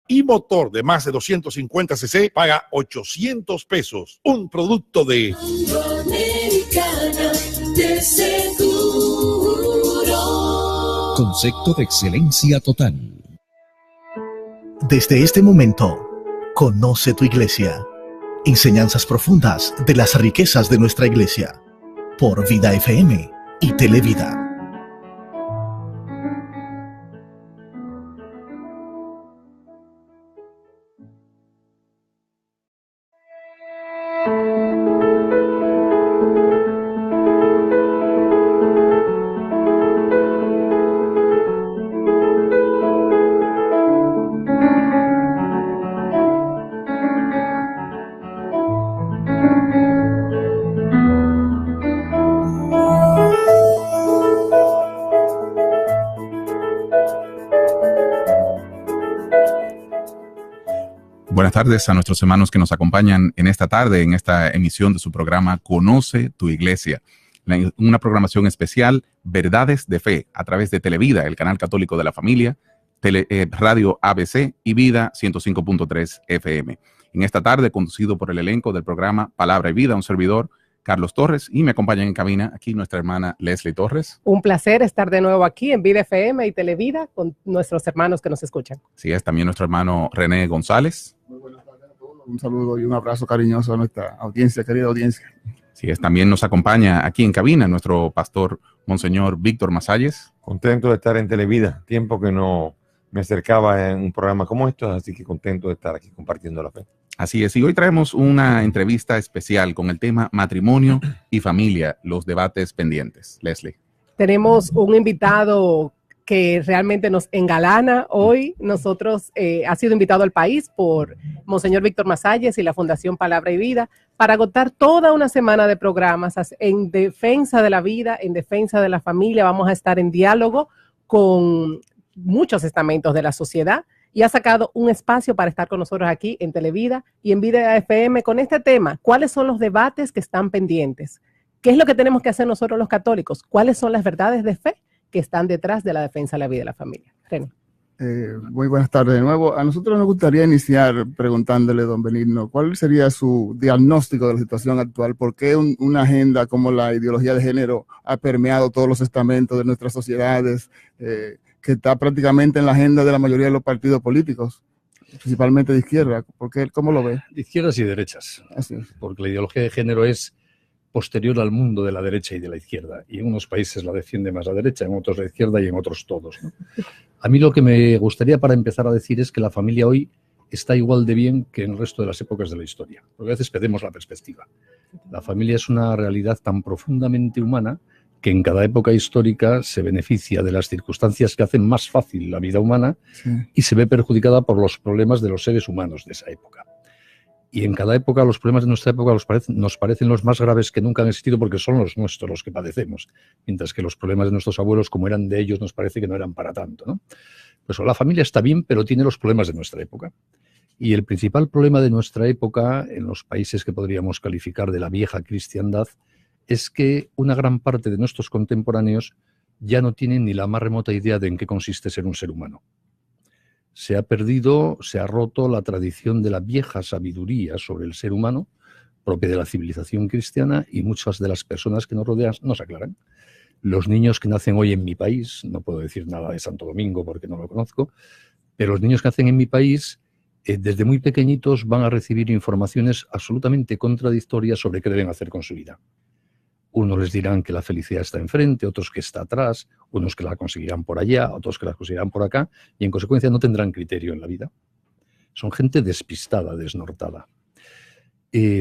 y motor de más de 250 cc, paga 800 pesos. Un producto de Americana de Seguro. Concepto de excelencia total. Desde este momento, conoce tu iglesia. Enseñanzas profundas de las riquezas de nuestra iglesia. Por Vida FM y Televida. Buenas tardes a nuestros hermanos que nos acompañan en esta tarde, en esta emisión de su programa Conoce tu Iglesia. Una programación especial, Verdades de Fe, a través de Televida, el canal católico de la familia, Radio ABC y Vida 105.3 FM. En esta tarde, conducido por el elenco del programa Palabra y Vida, un servidor, Carlos Torres, y me acompañan en cabina aquí nuestra hermana Leslie Torres. Un placer estar de nuevo aquí en Vida FM y Televida con nuestros hermanos que nos escuchan. Sí, es también nuestro hermano René González. Muy buenas tardes a todos. Un saludo y un abrazo cariñoso a nuestra audiencia, querida audiencia. Sí, también nos acompaña aquí en cabina nuestro pastor Monseñor Víctor Masalles. Contento de estar en Televida. Tiempo que no me acercaba en un programa como estos, así que contento de estar aquí compartiendo la fe. Así es, y hoy traemos una entrevista especial con el tema matrimonio y familia, los debates pendientes. Leslie. Tenemos un invitado que realmente nos engalana hoy. Nosotros ha sido invitado al país por Monseñor Víctor Masalles y la Fundación Palabra y Vida para agotar toda una semana de programas en defensa de la vida, en defensa de la familia. Vamos a estar en diálogo con muchos estamentos de la sociedad y ha sacado un espacio para estar con nosotros aquí en Televida y en Vida FM con este tema. ¿Cuáles son los debates que están pendientes? ¿Qué es lo que tenemos que hacer nosotros los católicos? ¿Cuáles son las verdades de fe que están detrás de la defensa de la vida y la familia? René. Muy buenas tardes de nuevo. A nosotros nos gustaría iniciar preguntándole, don Benigno, ¿cuál sería su diagnóstico de la situación actual? ¿Por qué una agenda como la ideología de género ha permeado todos los estamentos de nuestras sociedades, que está prácticamente en la agenda de la mayoría de los partidos políticos, principalmente de izquierda? ¿Cómo lo ve? De izquierdas y derechas. Así es. Porque la ideología de género es posterior al mundo de la derecha y de la izquierda. Y en unos países la defiende más la derecha, en otros la izquierda y en otros todos, ¿no? A mí lo que me gustaría para empezar a decir es que la familia hoy está igual de bien que en el resto de las épocas de la historia. Porque a veces perdemos la perspectiva. La familia es una realidad tan profundamente humana que en cada época histórica se beneficia de las circunstancias que hacen más fácil la vida humana, sí, y se ve perjudicada por los problemas de los seres humanos de esa época. Y en cada época, los problemas de nuestra época nos parecen los más graves que nunca han existido porque son los nuestros los que padecemos, mientras que los problemas de nuestros abuelos, como eran de ellos, nos parece que no eran para tanto, ¿no? Pues la familia está bien, pero tiene los problemas de nuestra época. Y el principal problema de nuestra época, en los países que podríamos calificar de la vieja cristiandad, es que una gran parte de nuestros contemporáneos ya no tienen ni la más remota idea de en qué consiste ser un ser humano. Se ha perdido, se ha roto la tradición de la vieja sabiduría sobre el ser humano, propia de la civilización cristiana, y muchas de las personas que nos rodean no se aclaran. Los niños que nacen hoy en mi país, no puedo decir nada de Santo Domingo porque no lo conozco, pero los niños que nacen en mi país, desde muy pequeñitos van a recibir informaciones absolutamente contradictorias sobre qué deben hacer con su vida. Unos les dirán que la felicidad está enfrente, otros que está atrás, unos que la conseguirán por allá, otros que la conseguirán por acá, y en consecuencia no tendrán criterio en la vida. Son gente despistada, desnortada.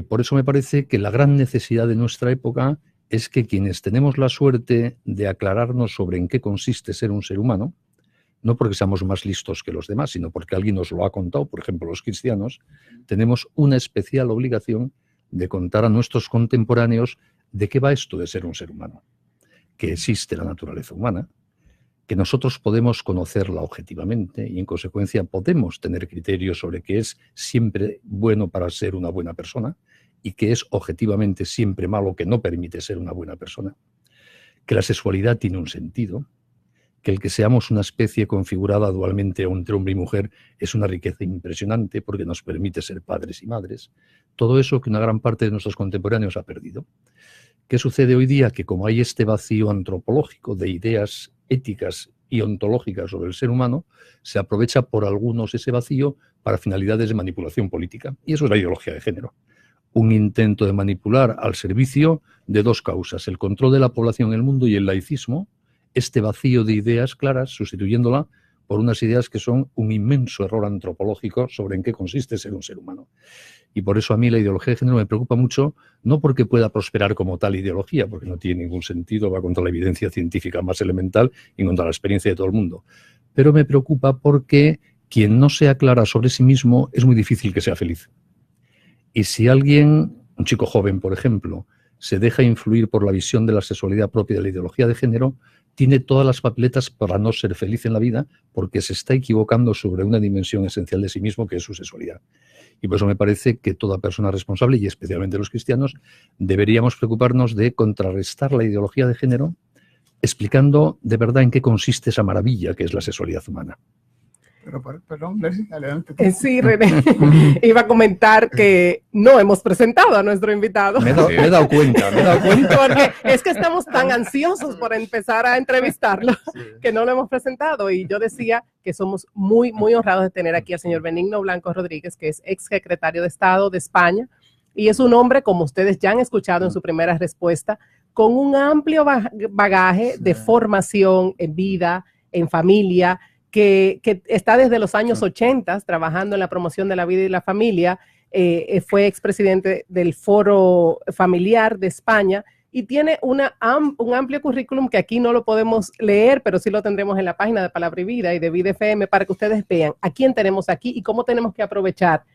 Por eso me parece que la gran necesidad de nuestra época es que quienes tenemos la suerte de aclararnos sobre en qué consiste ser un ser humano, no porque seamos más listos que los demás, sino porque alguien nos lo ha contado, por ejemplo los cristianos, tenemos una especial obligación de contar a nuestros contemporáneos de qué va esto de ser un ser humano, que existe la naturaleza humana, que nosotros podemos conocerla objetivamente y en consecuencia podemos tener criterios sobre qué es siempre bueno para ser una buena persona y qué es objetivamente siempre malo que no permite ser una buena persona, que la sexualidad tiene un sentido, que el que seamos una especie configurada dualmente entre hombre y mujer es una riqueza impresionante porque nos permite ser padres y madres. Todo eso que una gran parte de nuestros contemporáneos ha perdido. ¿Qué sucede hoy día? Que como hay este vacío antropológico de ideas éticas y ontológicas sobre el ser humano, se aprovecha por algunos ese vacío para finalidades de manipulación política. Y eso es la ideología de género. Un intento de manipular al servicio de dos causas, el control de la población en el mundo y el laicismo, este vacío de ideas claras, sustituyéndola por unas ideas que son un inmenso error antropológico sobre en qué consiste ser un ser humano. Y por eso a mí la ideología de género me preocupa mucho, no porque pueda prosperar como tal ideología, porque no tiene ningún sentido, va contra la evidencia científica más elemental y contra la experiencia de todo el mundo, pero me preocupa porque quien no sea clara sobre sí mismo es muy difícil que sea feliz. Y si alguien, un chico joven, por ejemplo, se deja influir por la visión de la sexualidad propia de la ideología de género, tiene todas las papeletas para no ser feliz en la vida porque se está equivocando sobre una dimensión esencial de sí mismo que es su sexualidad. Y por eso me parece que toda persona responsable, y especialmente los cristianos, deberíamos preocuparnos de contrarrestar la ideología de género explicando de verdad en qué consiste esa maravilla que es la sexualidad humana. Perdón, Leslie, adelante. Sí, René, iba a comentar que no hemos presentado a nuestro invitado. Me he dado cuenta. Porque es que estamos tan ansiosos por empezar a entrevistarlo que no lo hemos presentado. Y yo decía que somos muy, muy honrados de tener aquí al señor Benigno Blanco Rodríguez, que es ex secretario de Estado de España. Y es un hombre, como ustedes ya han escuchado en su primera respuesta, con un amplio bagaje de formación en vida, en familia, que está desde los años 80 trabajando en la promoción de la vida y la familia, fue expresidente del Foro Familiar de España y tiene un amplio currículum que aquí no lo podemos leer, pero sí lo tendremos en la página de Palabra y Vida y de Vida FM para que ustedes vean a quién tenemos aquí y cómo tenemos que aprovechar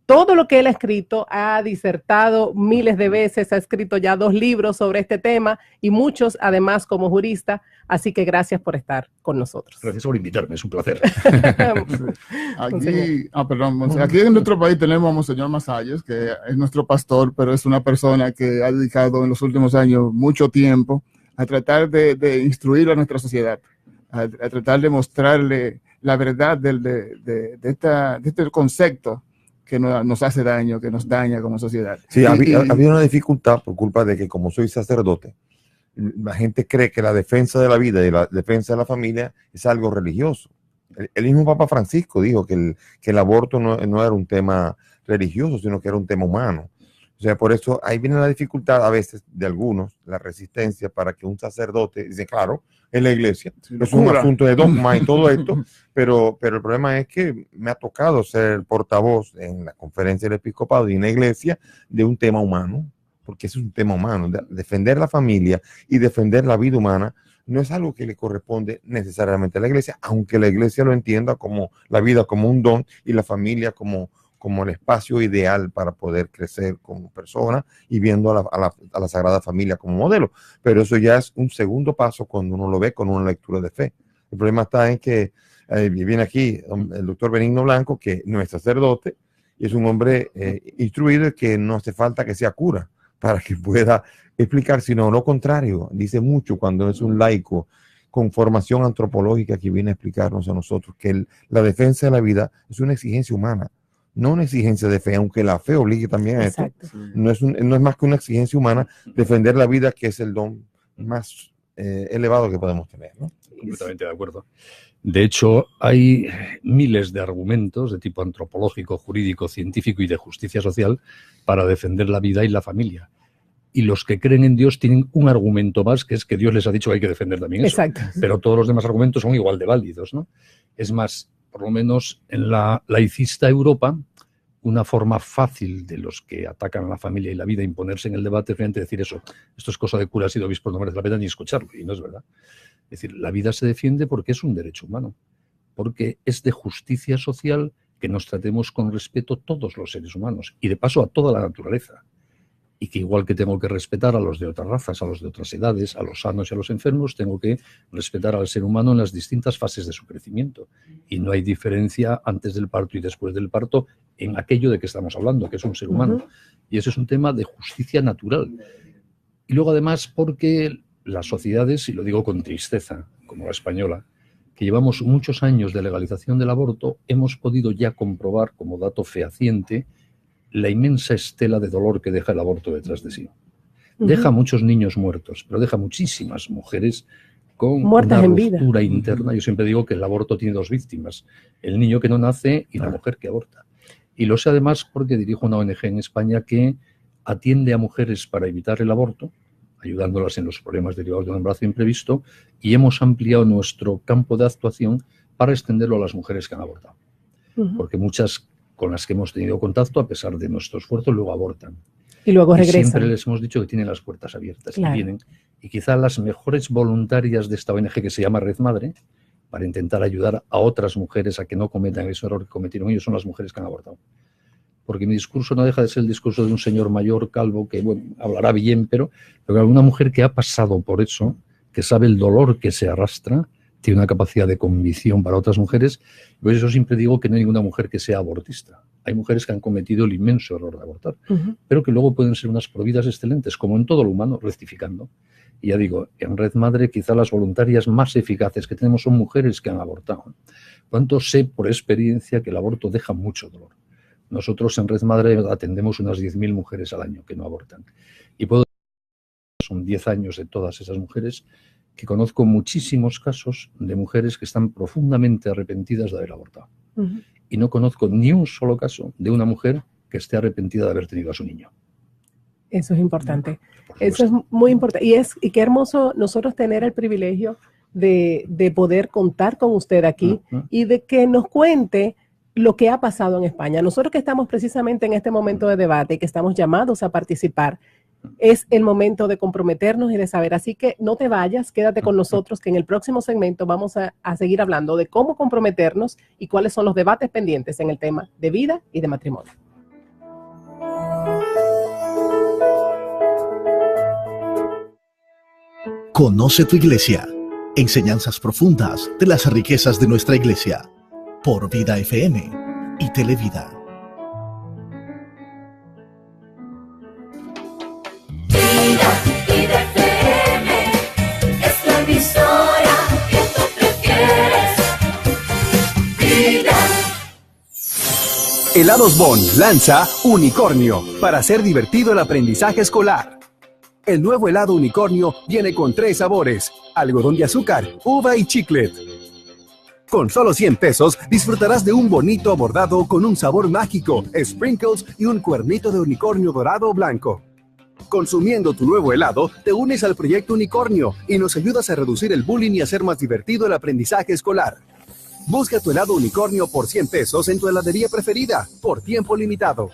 todo lo que él ha escrito. Ha disertado miles de veces, ha escrito ya 2 libros sobre este tema y muchos además como jurista, así que gracias por estar con nosotros. Gracias por invitarme, es un placer. Aquí en nuestro país tenemos a Monseñor Masalles, que es nuestro pastor, pero es una persona que ha dedicado en los últimos años mucho tiempo a tratar de instruir a nuestra sociedad, a tratar de mostrarle la verdad de este concepto que nos hace daño, que nos daña como sociedad. Sí, había una dificultad por culpa de que como soy sacerdote, la gente cree que la defensa de la vida y la defensa de la familia es algo religioso. El mismo Papa Francisco dijo que el aborto no era un tema religioso, sino que era un tema humano. O sea, por eso ahí viene la dificultad a veces de algunos, la resistencia para que un sacerdote, dice, claro, es la iglesia, es un asunto de dogma y todo esto, pero el problema es que me ha tocado ser el portavoz en la conferencia del episcopado y en la iglesia de un tema humano, porque es un tema humano. Defender la familia y defender la vida humana no es algo que le corresponde necesariamente a la iglesia, aunque la iglesia lo entienda como la vida como un don y la familia como el espacio ideal para poder crecer como persona y viendo a la Sagrada Familia como modelo. Pero eso ya es un segundo paso cuando uno lo ve con una lectura de fe. El problema está en que viene aquí el doctor Benigno Blanco, que no es sacerdote, y es un hombre instruido y que no hace falta que sea cura para que pueda explicar, sino lo contrario. Dice mucho cuando es un laico con formación antropológica que viene a explicarnos a nosotros que la defensa de la vida es una exigencia humana, no una exigencia de fe, aunque la fe obligue también a esto. No es más que una exigencia humana defender la vida, que es el don más elevado que podemos tener, ¿no? Completamente de acuerdo. De hecho, hay miles de argumentos de tipo antropológico, jurídico, científico y de justicia social para defender la vida y la familia. Y los que creen en Dios tienen un argumento más, que es que Dios les ha dicho que hay que defender también eso. Exacto. Pero todos los demás argumentos son igual de válidos, ¿no? Es más, por lo menos en la laicista Europa, una forma fácil de los que atacan a la familia y la vida imponerse en el debate frente a decir eso. Esto es cosa de curas y de obispos, no merece la pena ni escucharlo, y no es verdad. Es decir, la vida se defiende porque es un derecho humano, porque es de justicia social que nos tratemos con respeto todos los seres humanos y de paso a toda la naturaleza. Y que igual que tengo que respetar a los de otras razas, a los de otras edades, a los sanos y a los enfermos, tengo que respetar al ser humano en las distintas fases de su crecimiento. Y no hay diferencia antes del parto y después del parto en aquello de que estamos hablando, que es un ser humano. Y eso es un tema de justicia natural. Y luego además porque las sociedades, y lo digo con tristeza, como la española, que llevamos muchos años de legalización del aborto, hemos podido ya comprobar como dato fehaciente la inmensa estela de dolor que deja el aborto detrás de sí. Deja muchos niños muertos, pero deja muchísimas mujeres con muertas una en vida. ruptura interna. Yo siempre digo que el aborto tiene dos víctimas, el niño que no nace y la mujer que aborta. Y lo sé además porque dirijo una ONG en España que atiende a mujeres para evitar el aborto, ayudándolas en los problemas derivados de un embarazo imprevisto, y hemos ampliado nuestro campo de actuación para extenderlo a las mujeres que han abortado. Porque muchas con las que hemos tenido contacto, a pesar de nuestro esfuerzo, luego abortan. Y luego regresan. Siempre les hemos dicho que tienen las puertas abiertas, Claro. y vienen. Y quizá las mejores voluntarias de esta ONG, que se llama Red Madre, para intentar ayudar a otras mujeres a que no cometan ese error que cometieron ellos, son las mujeres que han abortado. Porque mi discurso no deja de ser el discurso de un señor mayor, calvo, que bueno, hablará bien, pero una mujer que ha pasado por eso, que sabe el dolor que se arrastra, tiene una capacidad de convicción para otras mujeres. Por eso siempre digo que no hay ninguna mujer que sea abortista. Hay mujeres que han cometido el inmenso error de abortar, pero que luego pueden ser unas providas excelentes, como en todo lo humano, rectificando. Y ya digo, en Red Madre quizá las voluntarias más eficaces que tenemos son mujeres que han abortado. Por tanto, sé por experiencia que el aborto deja mucho dolor. Nosotros en Red Madre atendemos unas 10.000 mujeres al año que no abortan. Y puedo decir, son 10 años de todas esas mujeres, que conozco muchísimos casos de mujeres que están profundamente arrepentidas de haber abortado. Y no conozco ni un solo caso de una mujer que esté arrepentida de haber tenido a su niño. Eso es importante. Eso es muy importante. Y qué hermoso nosotros tener el privilegio de poder contar con usted aquí y de que nos cuente lo que ha pasado en España. Nosotros que estamos precisamente en este momento de debate y que estamos llamados a participar, es el momento de comprometernos y de saber. Así que no te vayas, quédate con nosotros, que en el próximo segmento vamos a seguir hablando de cómo comprometernos y cuáles son los debates pendientes en el tema de vida y de matrimonio. Conoce tu iglesia. Enseñanzas profundas de las riquezas de nuestra iglesia. Por Vida FM y Televida. Vida FM es la emisora que tú prefieres. Vida. Helados Bon lanza Unicornio para hacer divertido el aprendizaje escolar. El nuevo helado Unicornio viene con 3 sabores: algodón de azúcar, uva y chiclet. Con solo 100 pesos disfrutarás de un bonito bordado con un sabor mágico, sprinkles y un cuernito de unicornio dorado o blanco. Consumiendo tu nuevo helado, te unes al proyecto Unicornio y nos ayudas a reducir el bullying y hacer más divertido el aprendizaje escolar. Busca tu helado Unicornio por 100 pesos en tu heladería preferida, por tiempo limitado.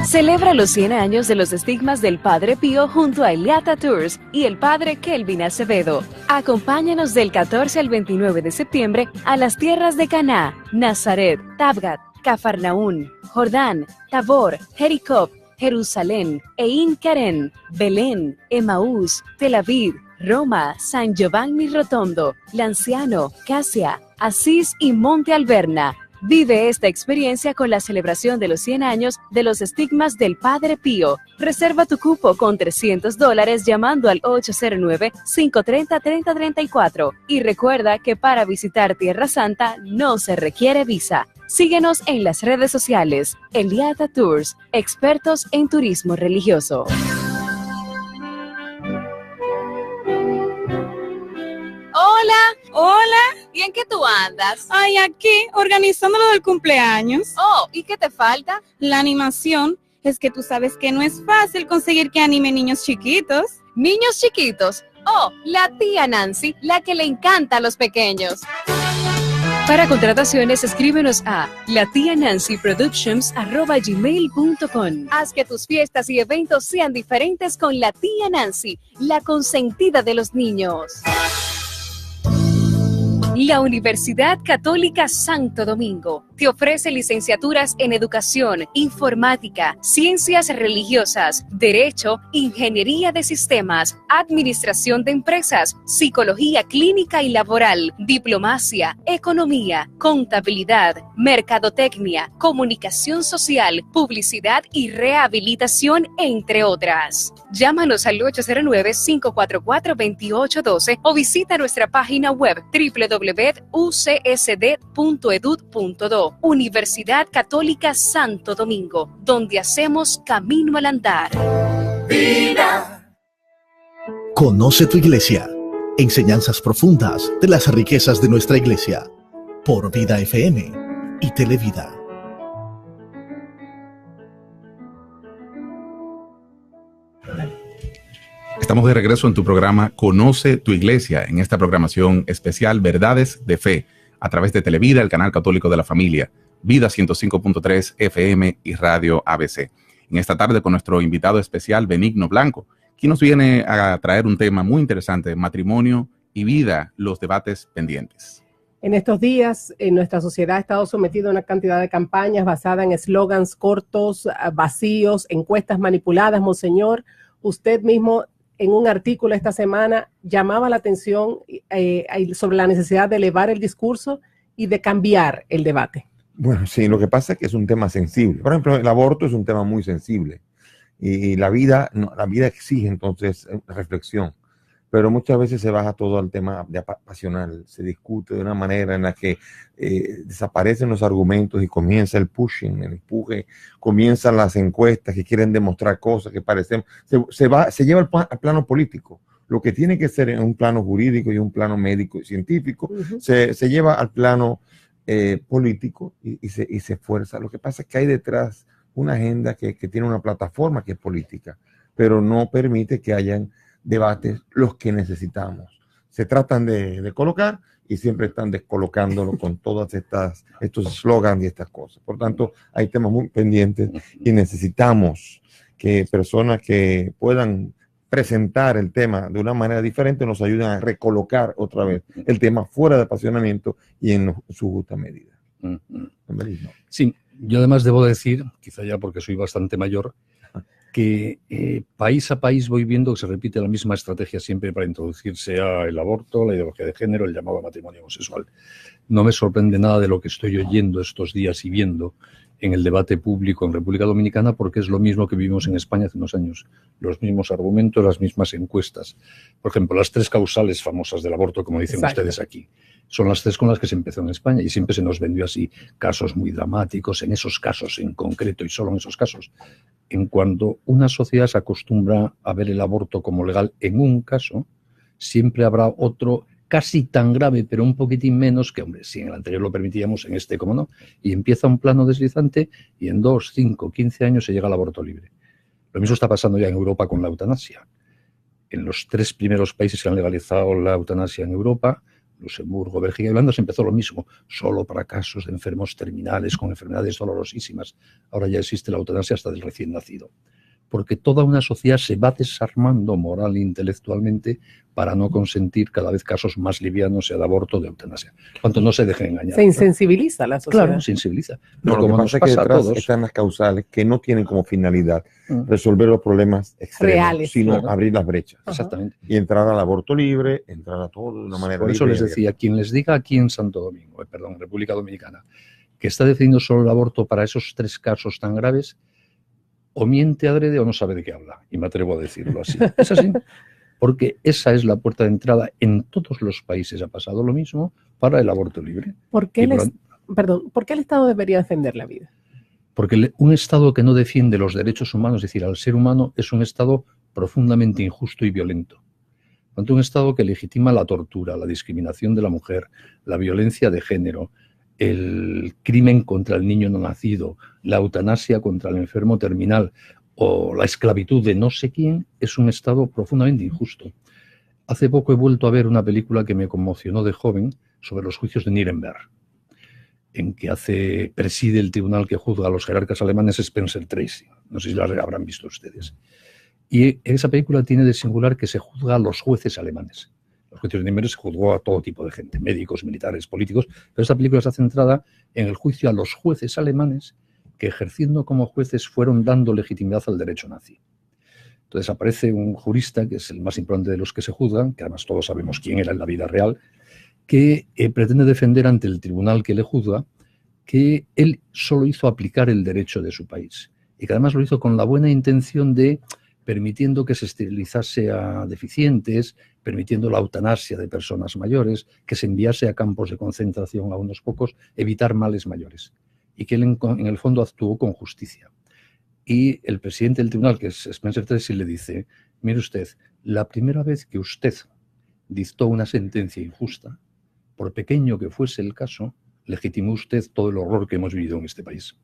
Celebra los 100 años de los estigmas del Padre Pío junto a Eliata Tours y el Padre Kelvin Acevedo. Acompáñanos del 14 al 29 de septiembre a las tierras de Caná, Nazaret, Tabgat, Cafarnaún, Jordán, Tabor, Jericó, Jerusalén, Ein Keren, Belén, Emaús, Tel Aviv, Roma, San Giovanni Rotondo, Lanciano, Casia, Asís y Monte Alverna. Vive esta experiencia con la celebración de los 100 años de los estigmas del Padre Pío. Reserva tu cupo con $300 llamando al 809-530-3034. Y recuerda que para visitar Tierra Santa no se requiere visa. Síguenos en las redes sociales. Eliata Tours, expertos en turismo religioso. Hola, ¿y en qué tú andas? Ay, aquí, organizando lo del cumpleaños. Oh, ¿y qué te falta? La animación. Es que tú sabes que no es fácil conseguir que anime niños chiquitos. ¿Niños chiquitos? Oh, la tía Nancy, la que le encanta a los pequeños. Para contrataciones, escríbenos a latianancyproductions@gmail.com. Haz que tus fiestas y eventos sean diferentes con la tía Nancy, la consentida de los niños. La Universidad Católica Santo Domingo te ofrece licenciaturas en Educación, Informática, Ciencias Religiosas, Derecho, Ingeniería de Sistemas, Administración de Empresas, Psicología Clínica y Laboral, Diplomacia, Economía, Contabilidad, Mercadotecnia, Comunicación Social, Publicidad y Rehabilitación, entre otras. Llámanos al 809-544-2812 o visita nuestra página web www.ucsd.edu.do. Universidad Católica Santo Domingo, donde hacemos camino al andar. Vida. Conoce tu iglesia. Enseñanzas profundas de las riquezas de nuestra iglesia. Por Vida FM y Televida. Estamos de regreso en tu programa Conoce tu Iglesia, en esta programación especial Verdades de Fe, a través de Televida, el canal católico de la familia, Vida 105.3 FM y Radio ABC. En esta tarde con nuestro invitado especial, Benigno Blanco, quien nos viene a traer un tema muy interesante, matrimonio y vida, los debates pendientes. En estos días, nuestra sociedad ha estado sometida a una cantidad de campañas basadas en eslogans cortos, vacíos, encuestas manipuladas. Monseñor, usted mismo en un artículo esta semana llamaba la atención sobre la necesidad de elevar el discurso y de cambiar el debate. Bueno, sí, lo que pasa es que es un tema sensible. Por ejemplo, el aborto es un tema muy sensible y la vida exige entonces reflexión, pero muchas veces se baja todo al tema pasional, se discute de una manera en la que desaparecen los argumentos y comienza el pushing, el empuje, comienzan las encuestas que quieren demostrar cosas que parecen, se lleva al plano político. Lo que tiene que ser en un plano jurídico y un plano médico y científico, se lleva al plano político y se fuerza. Lo que pasa es que hay detrás una agenda que tiene una plataforma que es política, pero no permite que hayan debates los que necesitamos. Se tratan de colocar y siempre están descolocándolo con todas estos slogans y estas cosas. Por tanto, hay temas muy pendientes y necesitamos que personas que puedan presentar el tema de una manera diferente nos ayuden a recolocar otra vez el tema fuera de apasionamiento y en su justa medida. Sí, yo además debo decir, quizá ya porque soy bastante mayor, que país a país voy viendo que se repite la misma estrategia siempre para introducirse al aborto, la ideología de género, el llamado matrimonio homosexual. No me sorprende nada de lo que estoy oyendo estos días y viendo en el debate público en República Dominicana, porque es lo mismo que vivimos en España hace unos años. Los mismos argumentos, las mismas encuestas. Por ejemplo, las 3 causales famosas del aborto, como dicen ustedes aquí, son las 3 con las que se empezó en España y siempre se nos vendió así casos muy dramáticos, en esos casos en concreto y solo en esos casos. En cuanto una sociedad se acostumbra a ver el aborto como legal en un caso, siempre habrá otro casi tan grave, pero un poquitín menos, que, hombre, si en el anterior lo permitíamos, en este, como no, y empieza un plano deslizante y en 2, 5, 15 años se llega al aborto libre. Lo mismo está pasando ya en Europa con la eutanasia. En los 3 primeros países que han legalizado la eutanasia en Europa, Luxemburgo, Bélgica y Holanda, se empezó lo mismo, solo para casos de enfermos terminales con enfermedades dolorosísimas. Ahora ya existe la eutanasia hasta del recién nacido. Porque toda una sociedad se va desarmando moral e intelectualmente para no consentir cada vez casos más livianos, sea de aborto o de eutanasia. Cuanto no se dejen engañar. Se insensibiliza la sociedad. Claro, se sensibiliza. No, lo que pasa es que detrás están las causales que no tienen como finalidad resolver los problemas extremos, reales, sino abrir las brechas. Exactamente. Y entrar al aborto libre, entrar a todo de una manera Por eso libre. les decía, quien les diga aquí en Santo Domingo, en República Dominicana, que está decidiendo solo el aborto para esos 3 casos tan graves, o miente adrede o no sabe de qué habla. Y me atrevo a decirlo así. Es así. Porque esa es la puerta de entrada. En todos los países ha pasado lo mismo para el aborto libre. ¿Por qué el Estado debería defender la vida? Porque un Estado que no defiende los derechos humanos, es decir, al ser humano, es un Estado profundamente injusto y violento. Tanto un Estado que legitima la tortura, la discriminación de la mujer, la violencia de género, el crimen contra el niño no nacido, la eutanasia contra el enfermo terminal o la esclavitud de no sé quién, es un Estado profundamente injusto. Hace poco he vuelto a ver una película que me conmocionó de joven sobre los juicios de Nuremberg, en que preside el tribunal que juzga a los jerarcas alemanes Spencer Tracy. No sé si la habrán visto ustedes. Y esa película tiene de singular que se juzga a los jueces alemanes. Los juicios de Nuremberg se juzgó a todo tipo de gente, médicos, militares, políticos, pero esta película está centrada en el juicio a los jueces alemanes que, ejerciendo como jueces, fueron dando legitimidad al derecho nazi. Entonces aparece un jurista, que es el más importante de los que se juzgan, que además todos sabemos quién era en la vida real, que pretende defender ante el tribunal que le juzga que él solo hizo aplicar el derecho de su país y que además lo hizo con la buena intención de, permitiendo que se esterilizase a deficientes, permitiendo la eutanasia de personas mayores, que se enviase a campos de concentración a unos pocos, evitar males mayores. Y que él en el fondo actuó con justicia. Y el presidente del tribunal, que es Spencer Tracy, le dice: mire usted, la primera vez que usted dictó una sentencia injusta, por pequeño que fuese el caso, legitimó usted todo el horror que hemos vivido en este país.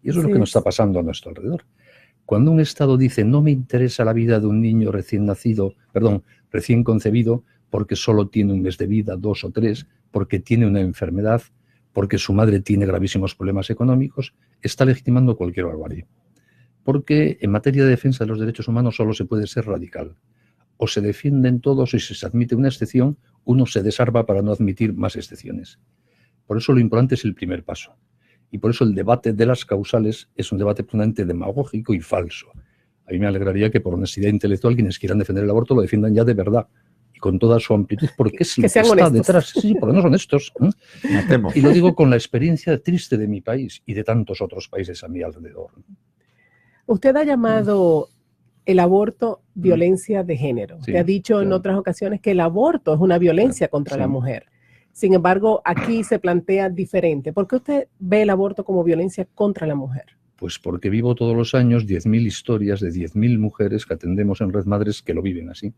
Y eso es lo que nos está pasando a nuestro alrededor. Cuando un Estado dice: no me interesa la vida de un niño recién concebido, porque solo tiene un mes de vida, 2 o 3, porque tiene una enfermedad, porque su madre tiene gravísimos problemas económicos, está legitimando cualquier barbarie. Porque en materia de defensa de los derechos humanos solo se puede ser radical. O se defienden todos y si se admite una excepción, uno se desarma para no admitir más excepciones. Por eso lo importante es el primer paso. Y por eso el debate de las causales es un debate puramente demagógico y falso. A mí me alegraría que por honestidad intelectual quienes quieran defender el aborto lo defiendan ya de verdad y con toda su amplitud, porque es lo que está honestos detrás. Sí, porque no son honestos. Y lo digo con la experiencia triste de mi país y de tantos otros países a mi alrededor. Usted ha llamado el aborto violencia de género. Sí, Usted ha dicho en otras ocasiones que el aborto es una violencia contra la mujer. Sin embargo, aquí se plantea diferente. ¿Por qué usted ve el aborto como violencia contra la mujer? Pues porque vivo todos los años 10.000 historias de 10.000 mujeres que atendemos en Red Madres que lo viven así.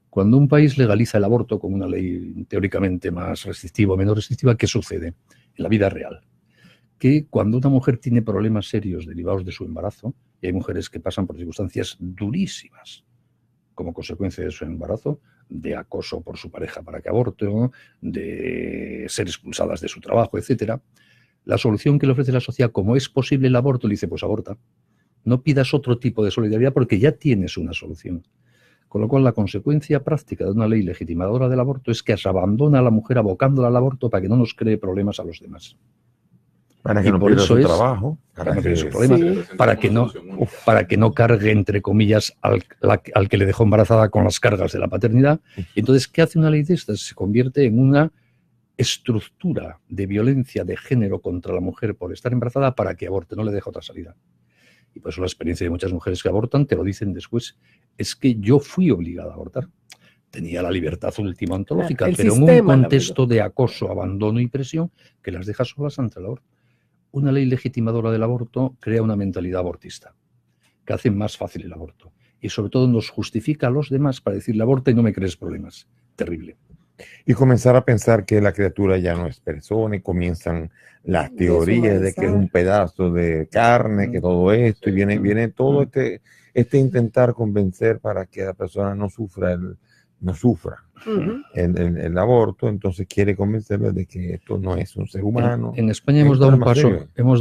Cuando un país legaliza el aborto con una ley teóricamente más restrictiva o menos restrictiva, ¿qué sucede en la vida real? Que cuando una mujer tiene problemas serios derivados de su embarazo, y hay mujeres que pasan por circunstancias durísimas como consecuencia de su embarazo, de acoso por su pareja para que aborte, de ser expulsadas de su trabajo, etcétera, la solución que le ofrece la sociedad, como es posible el aborto, le dice: pues aborta. No pidas otro tipo de solidaridad porque ya tienes una solución. Con lo cual, la consecuencia práctica de una ley legitimadora del aborto es que se abandona a la mujer abocándola al aborto para que no nos cree problemas a los demás. Para que no pierda su trabajo, para que no cargue, entre comillas, al que le dejó embarazada con las cargas de la paternidad. Y entonces, ¿qué hace una ley de estas? Se convierte en una estructura de violencia de género contra la mujer por estar embarazada para que aborte, no le deja otra salida. Y por eso la experiencia de muchas mujeres que abortan te lo dicen después: es que yo fui obligada a abortar. Tenía la libertad última ontológica, pero en un contexto de acoso, abandono y presión que las deja solas ante el aborto. Una ley legitimadora del aborto crea una mentalidad abortista, que hace más fácil el aborto. Y sobre todo nos justifica a los demás para decirle: aborta y no me crees problemas. Terrible. Y comenzar a pensar que la criatura ya no es persona y comienzan las teorías de que es un pedazo de carne, que todo esto, y viene todo este intentar convencer para que la persona no sufra el aborto. Entonces quiere convencerle de que esto no es un ser humano. En España hemos dado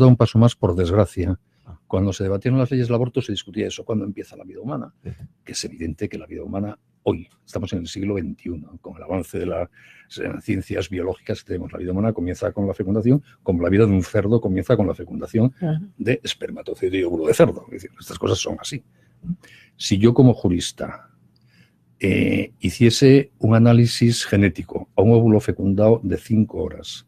un paso más, por desgracia. Cuando se debatieron las leyes del aborto se discutía eso: ¿cuándo empieza la vida humana? Que es evidente que la vida humana hoy, estamos en el siglo XXI, con el avance de las ciencias biológicas que tenemos, la vida humana comienza con la fecundación, como la vida de un cerdo comienza con la fecundación de espermatozoide y óvulo de cerdo. Es decir, estas cosas son así. Si yo como jurista hiciese un análisis genético a un óvulo fecundado de 5 horas,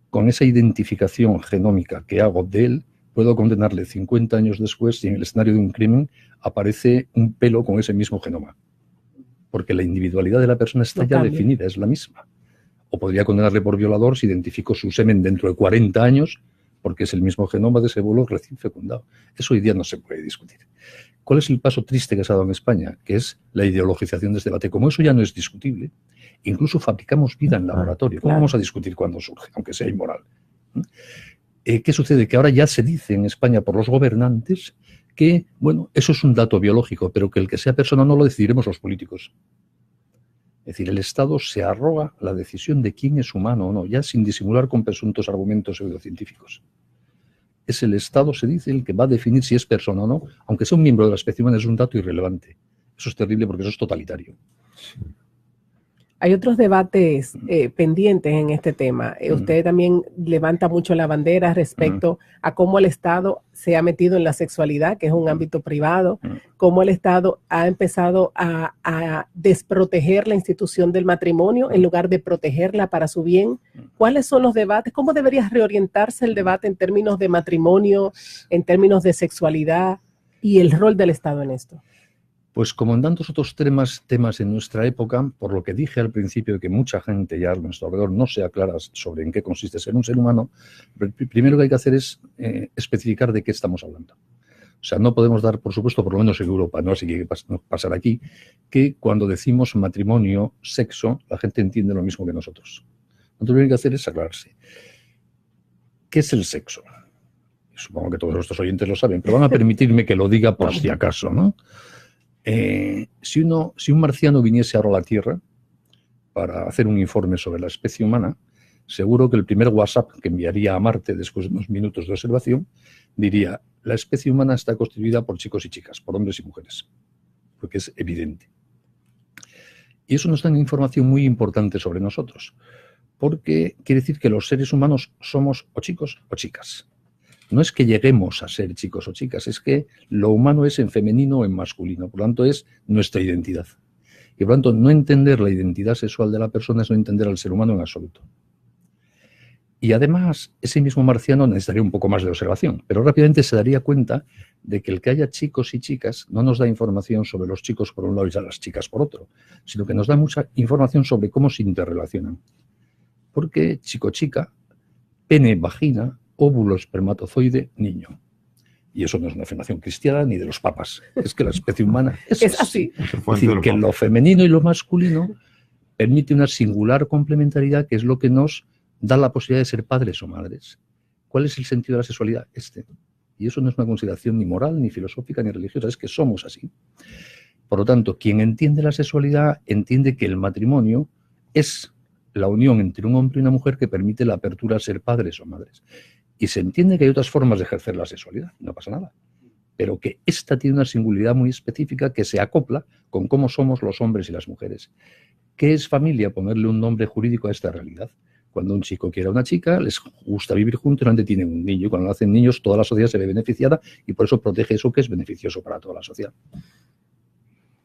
con esa identificación genómica que hago de él, puedo condenarle 50 años después si en el escenario de un crimen aparece un pelo con ese mismo genoma. Porque la individualidad de la persona está ya definida, es la misma. O podría condenarle por violador si identifico su semen dentro de 40 años, porque es el mismo genoma de ese óvulo recién fecundado. Eso hoy día no se puede discutir. ¿Cuál es el paso triste que se ha dado en España? Que es la ideologización de este debate. Como eso ya no es discutible, incluso fabricamos vida en laboratorio. ¿Cómo vamos a discutir cuando surge, aunque sea inmoral? ¿Qué sucede? Que ahora ya se dice en España por los gobernantes que, bueno, eso es un dato biológico, pero que el que sea persona no lo decidiremos los políticos. Es decir, el Estado se arroga la decisión de quién es humano o no, ya sin disimular con presuntos argumentos pseudocientíficos. Es el Estado, se dice, el que va a definir si es persona o no, aunque sea un miembro de la especie humana, es un dato irrelevante. Eso es terrible porque eso es totalitario. Hay otros debates pendientes en este tema. Usted también levanta mucho la bandera respecto a cómo el Estado se ha metido en la sexualidad, que es un ámbito privado, cómo el Estado ha empezado a desproteger la institución del matrimonio en lugar de protegerla para su bien. ¿Cuáles son los debates? ¿Cómo debería reorientarse el debate en términos de matrimonio, en términos de sexualidad y el rol del Estado en esto? Pues como en tantos otros temas en nuestra época, por lo que dije al principio de que mucha gente ya a nuestro alrededor no se aclara sobre en qué consiste ser un ser humano, primero que hay que hacer es especificar de qué estamos hablando. O sea, no podemos dar, por supuesto, por lo menos en Europa, no así que pasar aquí, que cuando decimos matrimonio, sexo, la gente entiende lo mismo que nosotros. Lo primero que hay que hacer es aclararse. ¿Qué es el sexo? Supongo que todos nuestros oyentes lo saben, pero van a permitirme que lo diga por si acaso, ¿no? Si un marciano viniese ahora a la Tierra para hacer un informe sobre la especie humana, seguro que el primer WhatsApp que enviaría a Marte después de unos minutos de observación diría: la especie humana está constituida por chicos y chicas, por hombres y mujeres, porque es evidente. Y eso nos da una información muy importante sobre nosotros, porque quiere decir que los seres humanos somos o chicos o chicas. No es que lleguemos a ser chicos o chicas, es que lo humano es en femenino o en masculino, por lo tanto es nuestra identidad. Y por lo tanto, no entender la identidad sexual de la persona es no entender al ser humano en absoluto. Y además, ese mismo marciano necesitaría un poco más de observación, pero rápidamente se daría cuenta de que el que haya chicos y chicas no nos da información sobre los chicos por un lado y las chicas por otro, sino que nos da mucha información sobre cómo se interrelacionan. Porque chico-chica, pene, vagina, óvulo, espermatozoide, niño. Y eso no es una afirmación cristiana ni de los papas. Es que la especie humana es así. Es decir, que lo femenino y lo masculino permite una singular complementariedad que es lo que nos da la posibilidad de ser padres o madres. ¿Cuál es el sentido de la sexualidad? Y eso no es una consideración ni moral, ni filosófica, ni religiosa, es que somos así. Por lo tanto, quien entiende la sexualidad entiende que el matrimonio es la unión entre un hombre y una mujer que permite la apertura a ser padres o madres. Y se entiende que hay otras formas de ejercer la sexualidad, no pasa nada. Pero que esta tiene una singularidad muy específica que se acopla con cómo somos los hombres y las mujeres. ¿Qué es familia? Ponerle un nombre jurídico a esta realidad. Cuando un chico quiere a una chica, les gusta vivir juntos, normalmente tienen un niño. Y cuando hacen niños, toda la sociedad se ve beneficiada y por eso protege eso que es beneficioso para toda la sociedad.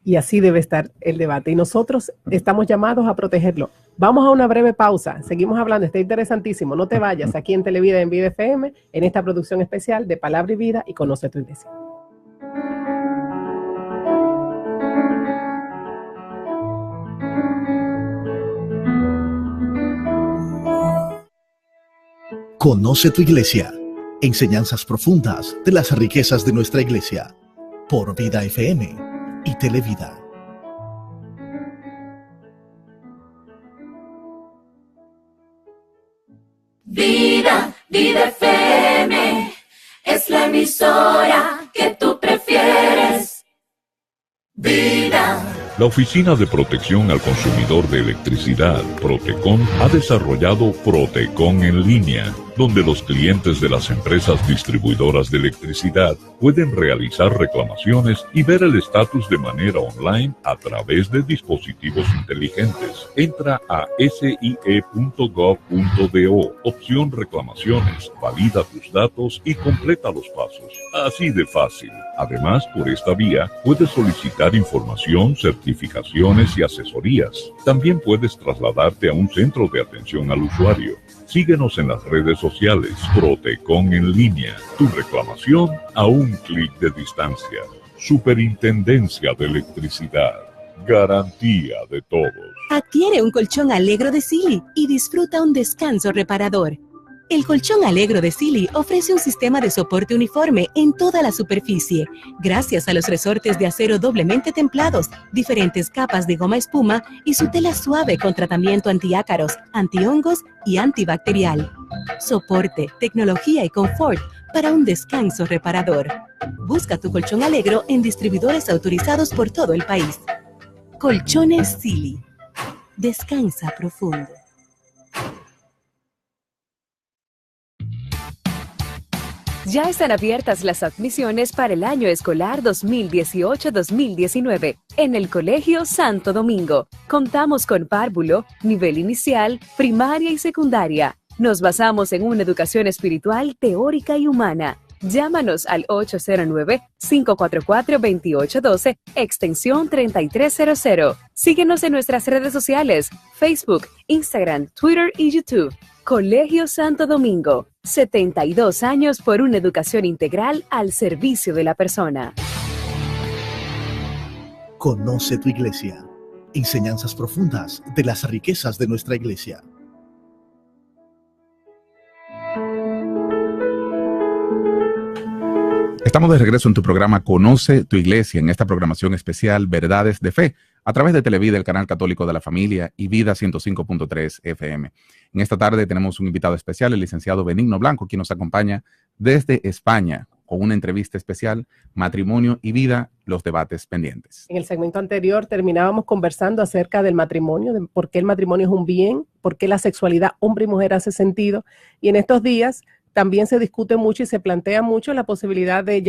Y así debe estar el debate. Y nosotros estamos llamados a protegerlo. Vamos a una breve pausa. Seguimos hablando. Está interesantísimo. No te vayas aquí en Televida, en Vida FM, en esta producción especial de Palabra y Vida y Conoce tu Iglesia. Conoce tu Iglesia. Enseñanzas profundas de las riquezas de nuestra iglesia. Por Vida FM y Televida. Vida, Vida FM, es la emisora que tú prefieres. Vida. La Oficina de Protección al Consumidor de Electricidad, Protecon, ha desarrollado Protecon en línea, donde los clientes de las empresas distribuidoras de electricidad pueden realizar reclamaciones y ver el estatus de manera online a través de dispositivos inteligentes. Entra a sie.gov.do, opción reclamaciones, valida tus datos y completa los pasos. Así de fácil. Además, por esta vía, puedes solicitar información, certificaciones y asesorías. También puedes trasladarte a un centro de atención al usuario. Síguenos en las redes sociales, Protecon en línea. Tu reclamación a un clic de distancia. Superintendencia de Electricidad. Garantía de todos. Adquiere un colchón Allegro de Silly y disfruta un descanso reparador. El colchón Allegro de Silly ofrece un sistema de soporte uniforme en toda la superficie, gracias a los resortes de acero doblemente templados, diferentes capas de goma espuma y su tela suave con tratamiento antiácaros, antihongos y antibacterial. Soporte, tecnología y confort para un descanso reparador. Busca tu colchón Allegro en distribuidores autorizados por todo el país. Colchones Silly. Descansa profundo. Ya están abiertas las admisiones para el año escolar 2018-2019 en el Colegio Santo Domingo. Contamos con párvulo, nivel inicial, primaria y secundaria. Nos basamos en una educación espiritual, teórica y humana. Llámanos al 809-544-2812, extensión 3300. Síguenos en nuestras redes sociales, Facebook, Instagram, Twitter y YouTube. Colegio Santo Domingo, 72 años por una educación integral al servicio de la persona. Conoce tu iglesia. Enseñanzas profundas de las riquezas de nuestra iglesia. Estamos de regreso en tu programa Conoce tu Iglesia, en esta programación especial Verdades de Fe, a través de Televida, el canal católico de la familia, y Vida 105.3 FM. En esta tarde tenemos un invitado especial, el licenciado Benigno Blanco, quien nos acompaña desde España, con una entrevista especial, Matrimonio y Vida, los debates pendientes. En el segmento anterior terminábamos conversando acerca del matrimonio, de por qué el matrimonio es un bien, por qué la sexualidad hombre y mujer hace sentido, y en estos días también se discute mucho y se plantea mucho la posibilidad de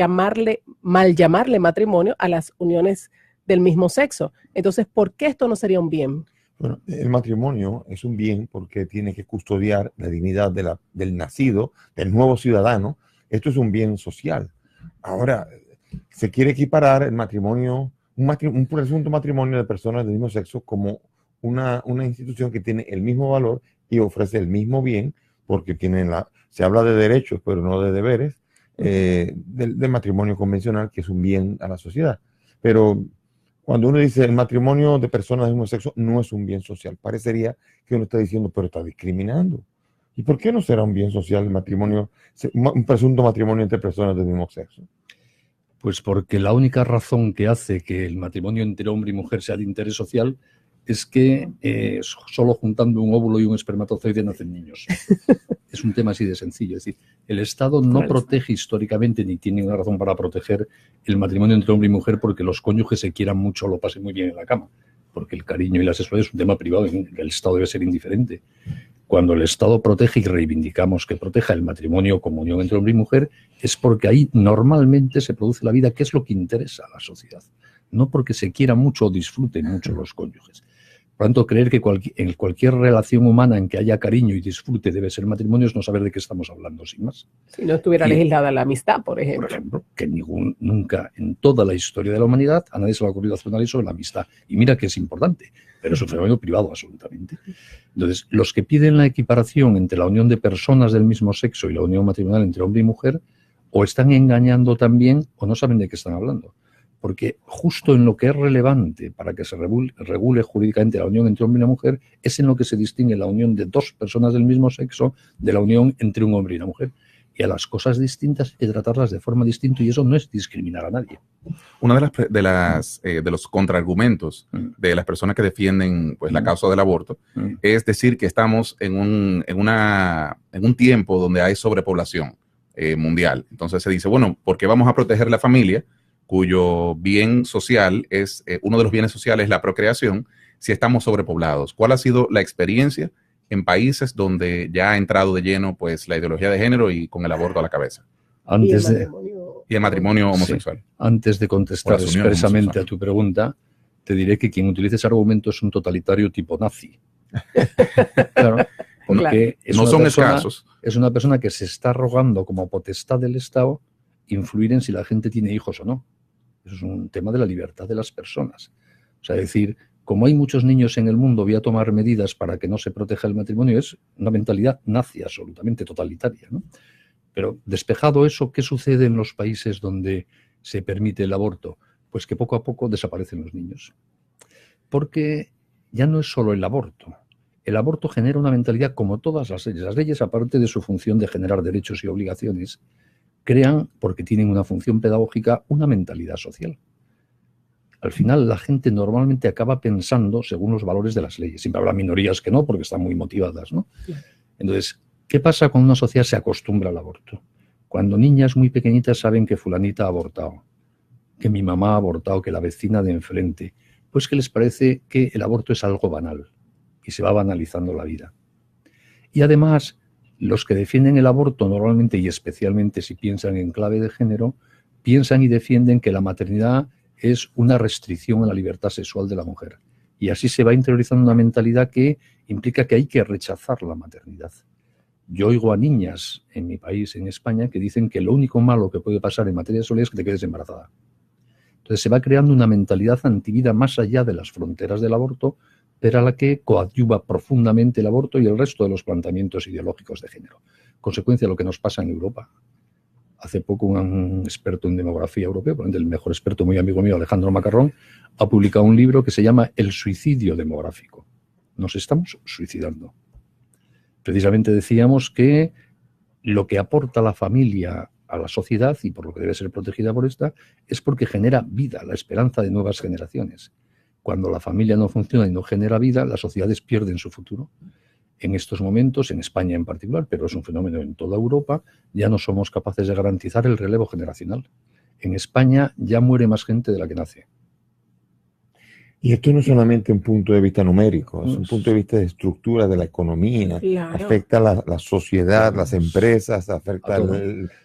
mal llamarle matrimonio a las uniones del mismo sexo. Entonces, ¿por qué esto no sería un bien? Bueno, el matrimonio es un bien porque tiene que custodiar la dignidad del nacido, del nuevo ciudadano. Esto es un bien social. Ahora, se quiere equiparar el matrimonio, un presunto matrimonio de personas del mismo sexo como una institución que tiene el mismo valor y ofrece el mismo bien, porque se habla de derechos, pero no de deberes, del matrimonio convencional, que es un bien a la sociedad. Pero cuando uno dice el matrimonio de personas del mismo sexo no es un bien social, parecería que uno está diciendo, pero está discriminando. ¿Y por qué no será un bien social el matrimonio, un presunto matrimonio entre personas del mismo sexo? Pues porque la única razón que hace que el matrimonio entre hombre y mujer sea de interés social es que solo juntando un óvulo y un espermatozoide nacen niños. Es un tema así de sencillo. Es decir, el Estado no protege históricamente ni tiene una razón para proteger el matrimonio entre hombre y mujer porque los cónyuges se quieran mucho o lo pasen muy bien en la cama. Porque el cariño y la sexualidad es un tema privado en el que el Estado debe ser indiferente. Cuando el Estado protege y reivindicamos que proteja el matrimonio como unión entre hombre y mujer, es porque ahí normalmente se produce la vida, que es lo que interesa a la sociedad. No porque se quiera mucho o disfruten mucho los cónyuges. Por tanto, creer que en cualquier relación humana en que haya cariño y disfrute debe ser matrimonio es no saber de qué estamos hablando, sin más. Si no estuviera legislada la amistad, por ejemplo. Por ejemplo, que nunca en toda la historia de la humanidad a nadie se le ha ocurrido hacer una ley sobre la amistad. Y mira que es importante, pero es un fenómeno privado absolutamente. Entonces, los que piden la equiparación entre la unión de personas del mismo sexo y la unión matrimonial entre hombre y mujer, o están engañando también o no saben de qué están hablando. Porque justo en lo que es relevante para que se regule jurídicamente la unión entre hombre y una mujer es en lo que se distingue la unión de dos personas del mismo sexo de la unión entre un hombre y una mujer. Y a las cosas distintas hay que tratarlas de forma distinta y eso no es discriminar a nadie. Uno de los contraargumentos de las personas que defienden pues, la causa del aborto es decir que estamos en un tiempo donde hay sobrepoblación mundial. Entonces se dice, bueno, ¿por qué vamos a proteger la familia, cuyo bien social es, uno de los bienes sociales es la procreación, si estamos sobrepoblados? ¿Cuál ha sido la experiencia en países donde ya ha entrado de lleno pues la ideología de género y con el aborto a la cabeza? Y el matrimonio homosexual. Sí. Antes de contestar expresamente a tu pregunta, te diré que quien utiliza ese argumento es un totalitario tipo nazi. Claro, porque no son escasos. Es una persona que se está arrogando como potestad del Estado influir en si la gente tiene hijos o no. Eso es un tema de la libertad de las personas. O sea, decir, como hay muchos niños en el mundo, voy a tomar medidas para que no se proteja el matrimonio, es una mentalidad nazi absolutamente totalitaria, ¿no? Pero despejado eso, ¿qué sucede en los países donde se permite el aborto? Pues que poco a poco desaparecen los niños. Porque ya no es solo el aborto. El aborto genera una mentalidad como todas las leyes. Las leyes, aparte de su función de generar derechos y obligaciones, crean, porque tienen una función pedagógica, una mentalidad social. Al final, la gente normalmente acaba pensando según los valores de las leyes. Siempre habrá minorías que no, porque están muy motivadas, ¿no? Entonces, ¿qué pasa cuando una sociedad se acostumbra al aborto? Cuando niñas muy pequeñitas saben que fulanita ha abortado, que mi mamá ha abortado, que la vecina de enfrente, pues que les parece que el aborto es algo banal y se va banalizando la vida. Y además, Los que defienden el aborto normalmente, y especialmente si piensan en clave de género, piensan y defienden que la maternidad es una restricción a la libertad sexual de la mujer. Y así se va interiorizando una mentalidad que implica que hay que rechazar la maternidad. Yo oigo a niñas en mi país, en España, que dicen que lo único malo que puede pasar en materia de sexualidad es que te quedes embarazada. Entonces se va creando una mentalidad antivida más allá de las fronteras del aborto, pero a la que coadyuva profundamente el aborto y el resto de los planteamientos ideológicos de género. Consecuencia de lo que nos pasa en Europa. Hace poco un experto en demografía europeo, probablemente el mejor experto, muy amigo mío, Alejandro Macarrón, ha publicado un libro que se llama El suicidio demográfico. Nos estamos suicidando. Precisamente decíamos que lo que aporta la familia a la sociedad, y por lo que debe ser protegida por esta, es porque genera vida, la esperanza de nuevas generaciones. Cuando la familia no funciona y no genera vida, las sociedades pierden su futuro. En estos momentos, en España en particular, pero es un fenómeno en toda Europa, ya no somos capaces de garantizar el relevo generacional. En España ya muere más gente de la que nace. Y esto no es solamente un punto de vista numérico, es un punto de vista de estructura de la economía, Claro. afecta a la sociedad, las empresas, afecta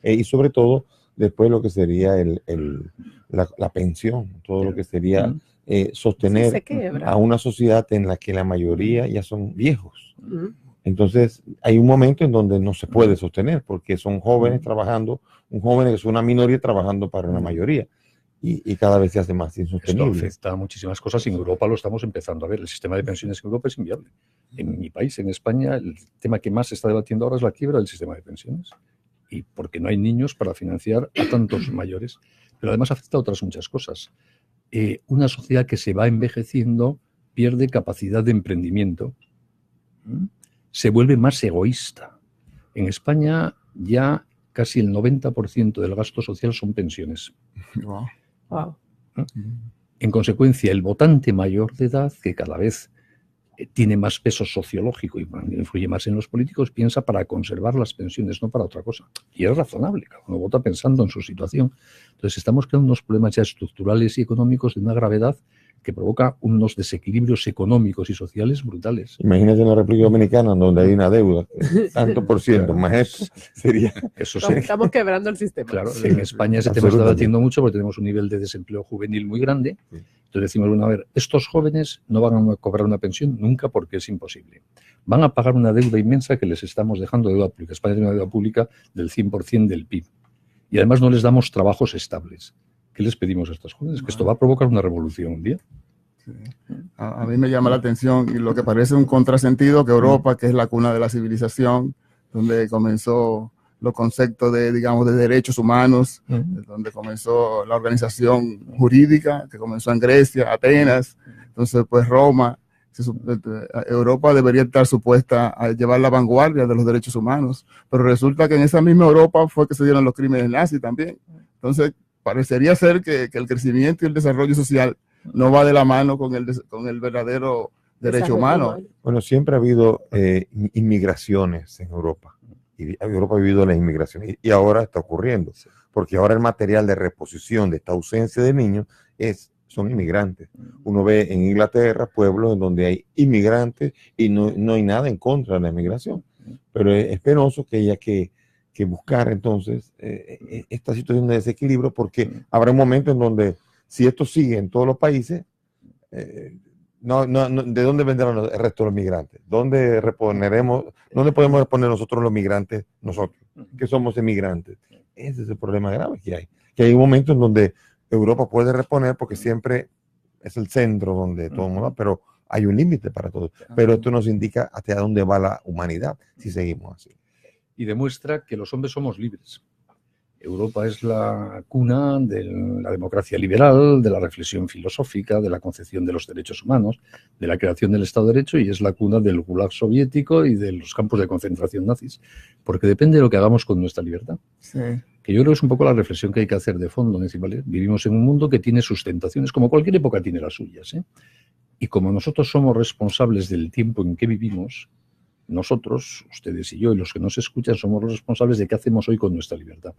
y sobre todo después lo que sería la pensión, todo lo que sería sostener se quebra. a una sociedad en la que la mayoría ya son viejos. Ujú. Entonces hay un momento en donde no se puede sostener porque son jóvenes trabajando, un joven es una minoría trabajando para una mayoría. Y cada vez se hace más insostenible. Esto afecta a muchísimas cosas y en Europa lo estamos empezando a ver. El sistema de pensiones en Europa es inviable. En mi país, en España, el tema que más se está debatiendo ahora es la quiebra del sistema de pensiones. Y porque no hay niños para financiar a tantos mayores. Pero además afecta a otras muchas cosas. Una sociedad que se va envejeciendo pierde capacidad de emprendimiento. Se vuelve más egoísta. En España ya casi el 90% del gasto social son pensiones. Wow. Wow. En consecuencia, el votante mayor de edad, que cada vez tiene más peso sociológico y influye más en los políticos, piensa para conservar las pensiones, no para otra cosa. Y es razonable, cada uno vota pensando en su situación. Entonces estamos creando unos problemas ya estructurales y económicos de una gravedad que provoca unos desequilibrios económicos y sociales brutales. Imagínate en la República Dominicana donde hay una deuda, tanto por ciento, más esto sería... Eso Estamos quebrando el sistema. Claro, en España ese tema se está debatiendo mucho porque tenemos un nivel de desempleo juvenil muy grande. Entonces decimos, bueno, a ver, estos jóvenes no van a cobrar una pensión nunca porque es imposible. Van a pagar una deuda inmensa que les estamos dejando de deuda pública. España tiene una deuda pública del 100% del PIB. Y además no les damos trabajos estables. ¿Qué les pedimos a estos jóvenes? Que esto va a provocar una revolución un día. Sí. A mí me llama la atención y lo que parece un contrasentido que Europa, que es la cuna de la civilización, donde comenzó los conceptos de, digamos, de derechos humanos, donde comenzó la organización jurídica, que comenzó en Grecia, Atenas, entonces pues Roma, Europa debería estar supuesta a llevar la vanguardia de los derechos humanos, pero resulta que en esa misma Europa fue que se dieron los crímenes nazis también. Entonces parecería ser que el crecimiento y el desarrollo social no va de la mano con el verdadero derecho humano. Bueno, siempre ha habido inmigraciones en Europa. Y Europa ha vivido las inmigraciones y ahora está ocurriendo, porque ahora el material de reposición de esta ausencia de niños son inmigrantes. Uno ve en Inglaterra pueblos en donde hay inmigrantes y no hay nada en contra de la inmigración, pero es penoso que haya que buscar entonces esta situación de desequilibrio, porque habrá un momento en donde si esto sigue en todos los países, ¿de dónde vendrán el resto de los migrantes? ¿Dónde podemos reponer nosotros los migrantes, nosotros, que somos emigrantes? Ese es el problema grave que hay. Que hay un momento en donde Europa puede reponer porque siempre es el centro donde todo el mundo va, pero hay un límite para todo. Pero esto nos indica hacia dónde va la humanidad si seguimos así. Y demuestra que los hombres somos libres. Europa es la cuna de la democracia liberal, de la reflexión filosófica, de la concepción de los derechos humanos, de la creación del Estado de Derecho, y es la cuna del Gulag soviético y de los campos de concentración nazis, porque depende de lo que hagamos con nuestra libertad. Sí. Que yo creo que es un poco la reflexión que hay que hacer de fondo, ¿vale? Vivimos en un mundo que tiene sus tentaciones, como cualquier época tiene las suyas, ¿eh? Y como nosotros somos responsables del tiempo en que vivimos, nosotros, ustedes y yo y los que nos escuchan, somos los responsables de qué hacemos hoy con nuestra libertad.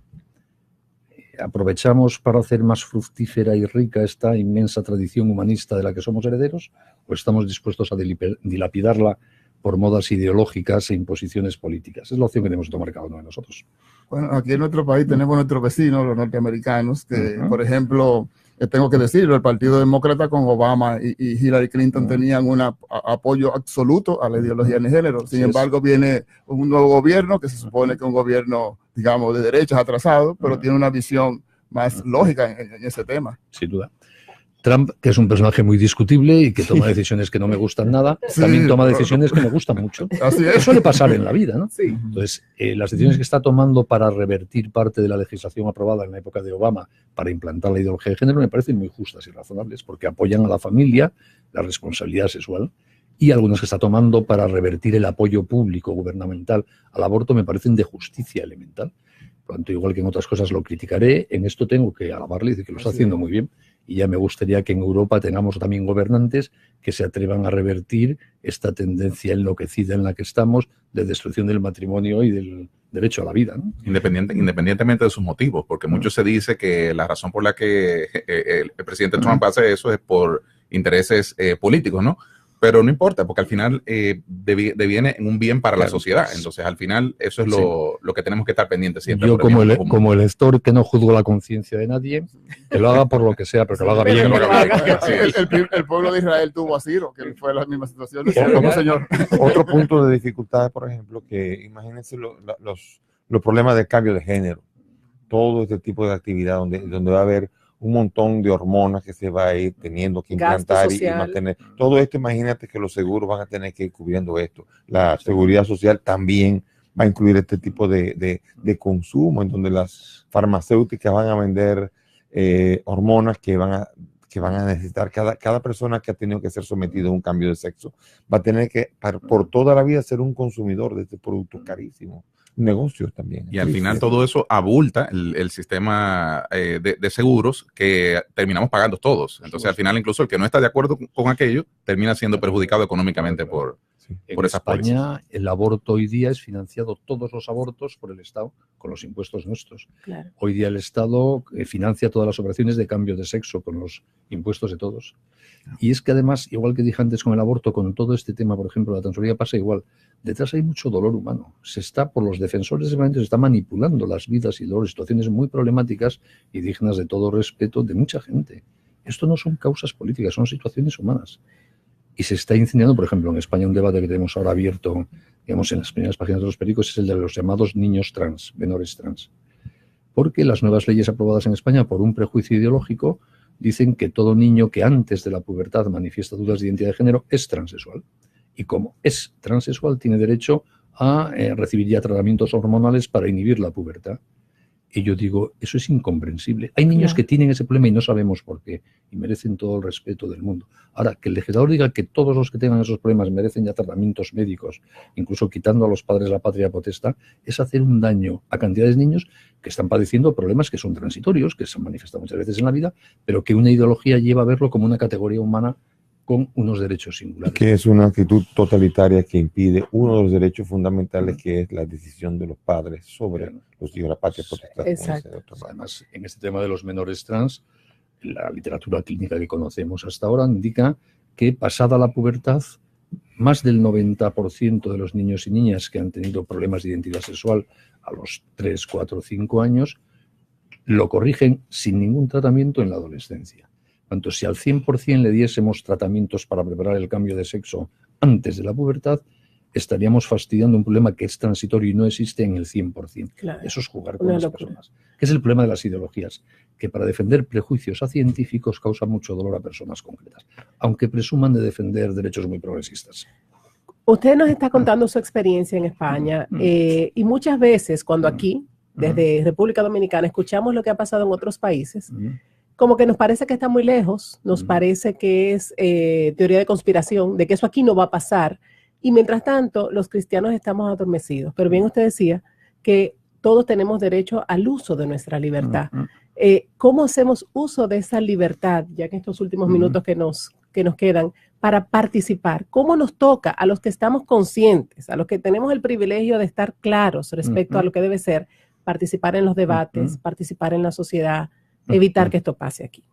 ¿Aprovechamos para hacer más fructífera y rica esta inmensa tradición humanista de la que somos herederos? ¿O estamos dispuestos a dilapidarla por modas ideológicas e imposiciones políticas. Es la opción que tenemos que tomar cada uno de nosotros. Bueno, aquí en nuestro país tenemos nuestros vecinos, los norteamericanos, que, por ejemplo, tengo que decirlo, el Partido Demócrata con Obama y Hillary Clinton tenían un apoyo absoluto a la ideología de género. Sin embargo, viene un nuevo gobierno que se supone que es un gobierno, digamos, de derechas atrasado, pero tiene una visión más lógica en ese tema. Sin duda. Trump, que es un personaje muy discutible y que toma decisiones que no me gustan nada, también toma decisiones que me gustan mucho. Así es. Eso suele pasar en la vida, ¿no? Sí. Entonces, las decisiones que está tomando para revertir parte de la legislación aprobada en la época de Obama para implantar la ideología de género me parecen muy justas y razonables, porque apoyan a la familia, la responsabilidad sexual, y algunas que está tomando para revertir el apoyo público gubernamental al aborto me parecen de justicia elemental. Por lo tanto, igual que en otras cosas lo criticaré, en esto tengo que alabarle y decir que lo está haciendo muy bien. Y ya me gustaría que en Europa tengamos también gobernantes que se atrevan a revertir esta tendencia enloquecida en la que estamos de destrucción del matrimonio y del derecho a la vida, ¿no? Independientemente de sus motivos, porque mucho se dice que la razón por la que el presidente Trump hace eso es por intereses políticos, ¿no? Pero no importa, porque al final deviene en un bien para la sociedad. Entonces, al final, eso es lo que tenemos que estar pendientes siempre. Yo, como elector que no juzgo la conciencia de nadie, que lo haga por lo que sea, pero que lo haga bien. El pueblo de Israel tuvo a Ciro, que fue la misma situación. Otro punto de dificultad, por ejemplo, que imagínense los problemas de cambio de género. Todo este tipo de actividad donde va a haber un montón de hormonas que se va a ir teniendo que implantar y mantener. Todo esto, imagínate que los seguros van a tener que ir cubriendo esto. La seguridad social también va a incluir este tipo de consumo, en donde las farmacéuticas van a vender hormonas que van a necesitar. Cada persona que ha tenido que ser sometido a un cambio de sexo va a tener que, por toda la vida, ser un consumidor de este producto carísimo. Negocios también. Y al final todo eso abulta el sistema de seguros que terminamos pagando todos. Entonces, al final, incluso el que no está de acuerdo con aquello termina siendo perjudicado económicamente por esas pólizas. En España, el aborto hoy día es financiado, todos los abortos, por el Estado, con los impuestos nuestros. Claro. Hoy día el Estado financia todas las operaciones de cambio de sexo con los impuestos de todos. Y es que además, igual que dije antes con el aborto, con todo este tema, por ejemplo, la transferencia pasa igual. Detrás hay mucho dolor humano. Por los defensores de se está manipulando las vidas y dolores, situaciones muy problemáticas y dignas de todo respeto de mucha gente. Esto no son causas políticas, son situaciones humanas. Y se está incendiando, por ejemplo, en España un debate que tenemos ahora abierto, digamos, en las primeras páginas de los periódicos, es el de los llamados niños trans, menores trans. Porque las nuevas leyes aprobadas en España por un prejuicio ideológico dicen que todo niño que antes de la pubertad manifiesta dudas de identidad de género es transexual. Y como es transexual, tiene derecho a recibir ya tratamientos hormonales para inhibir la pubertad. Y yo digo, eso es incomprensible. Hay niños que tienen ese problema y no sabemos por qué, y merecen todo el respeto del mundo. Ahora, que el legislador diga que todos los que tengan esos problemas merecen ya tratamientos médicos, incluso quitando a los padres la patria potestad, es hacer un daño a cantidades de niños que están padeciendo problemas que son transitorios, que se han manifestado muchas veces en la vida, pero que una ideología lleva a verlo como una categoría humana con unos derechos singulares. Que es una actitud totalitaria que impide uno de los derechos fundamentales, que es la decisión de los padres sobre los hijos, la patria potestad. Exacto. Además, en este tema de los menores trans, la literatura clínica que conocemos hasta ahora indica que pasada la pubertad, más del 90% de los niños y niñas que han tenido problemas de identidad sexual a los 3, 4, 5 años, lo corrigen sin ningún tratamiento en la adolescencia. Tanto si al 100% le diésemos tratamientos para preparar el cambio de sexo antes de la pubertad, estaríamos fastidiando un problema que es transitorio y no existe en el 100%. Claro. Eso es jugar con las personas. Que es el problema de las ideologías, que para defender prejuicios a científicos causa mucho dolor a personas concretas, aunque presuman de defender derechos muy progresistas. Usted nos está contando su experiencia en España y muchas veces cuando aquí, desde República Dominicana, escuchamos lo que ha pasado en otros países, como que nos parece que está muy lejos, nos parece que es teoría de conspiración, de que eso aquí no va a pasar. Y mientras tanto, los cristianos estamos adormecidos. Pero bien usted decía que todos tenemos derecho al uso de nuestra libertad. ¿Cómo hacemos uso de esa libertad, ya que estos últimos minutos que nos quedan, para participar? ¿Cómo nos toca a los que estamos conscientes, a los que tenemos el privilegio de estar claros respecto a lo que debe ser, participar en los debates, participar en la sociedad, evitar que esto pase aquí?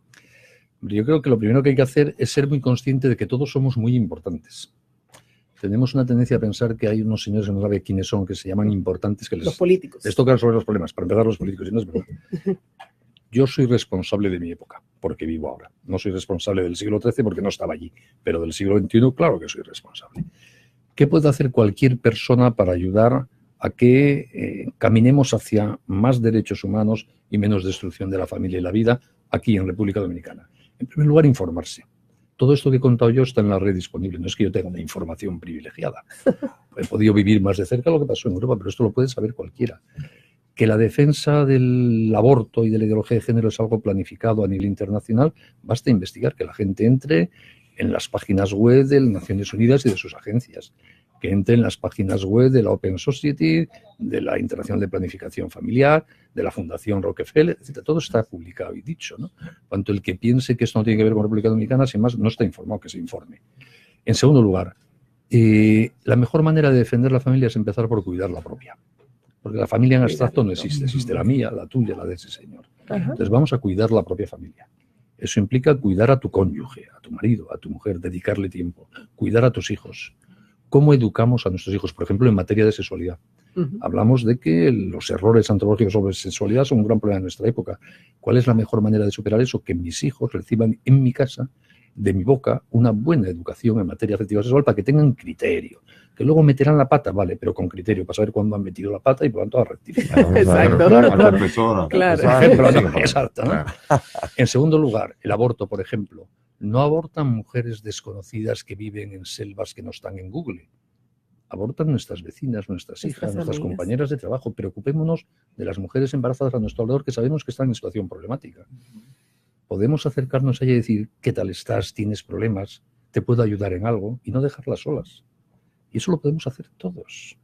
Yo creo que lo primero que hay que hacer es ser muy consciente de que todos somos muy importantes. tenemos una tendencia a pensar que hay unos señores, no sabe quiénes son, que se llaman importantes, que Los políticos. les tocan sobre los problemas. Para empezar, los políticos, y no es verdad. Yo soy responsable de mi época, porque vivo ahora. No soy responsable del siglo XIII porque no estaba allí, pero del siglo XXI, claro que soy responsable. ¿Qué puede hacer cualquier persona para ayudar a que caminemos hacia más derechos humanos y menos destrucción de la familia y la vida aquí en República Dominicana? En primer lugar, informarse. Todo esto que he contado yo está en la red disponible. No es que yo tenga una información privilegiada. He podido vivir más de cerca lo que pasó en Europa, pero esto lo puede saber cualquiera. Que la defensa del aborto y de la ideología de género es algo planificado a nivel internacional, basta investigar, que la gente entre en las páginas web de las Naciones Unidas y de sus agencias, que entre en las páginas web de la Open Society, de la Internacional de Planificación Familiar, de la Fundación Rockefeller, etc. Todo está publicado y dicho, ¿no? Cuanto el que piense que esto no tiene que ver con República Dominicana, sin más, no está informado, que se informe. En segundo lugar, la mejor manera de defender la familia es empezar por cuidar la propia. Porque la familia en abstracto no existe, existe la mía, la tuya, la de ese señor. Entonces vamos a cuidar la propia familia. Eso implica cuidar a tu cónyuge, a tu marido, a tu mujer, dedicarle tiempo, cuidar a tus hijos. ¿Cómo educamos a nuestros hijos? Por ejemplo, en materia de sexualidad. Hablamos de que los errores antropológicos sobre sexualidad son un gran problema en nuestra época. ¿Cuál es la mejor manera de superar eso? Que mis hijos reciban en mi casa, de mi boca, una buena educación en materia afectiva sexual para que tengan criterio. Que luego meterán la pata, vale, pero con criterio, para saber cuándo han metido la pata y por lo tanto a rectificar. Exacto. Exacto, ¿no? En segundo lugar, el aborto, por ejemplo. No abortan mujeres desconocidas que viven en selvas que no están en Google. Abortan nuestras vecinas, nuestras hijas, nuestras compañeras de trabajo. Preocupémonos de las mujeres embarazadas a nuestro alrededor que sabemos que están en situación problemática. Podemos acercarnos a ella y decir, ¿qué tal estás? ¿Tienes problemas? ¿Te puedo ayudar en algo? Y no dejarlas solas. Y eso lo podemos hacer todos.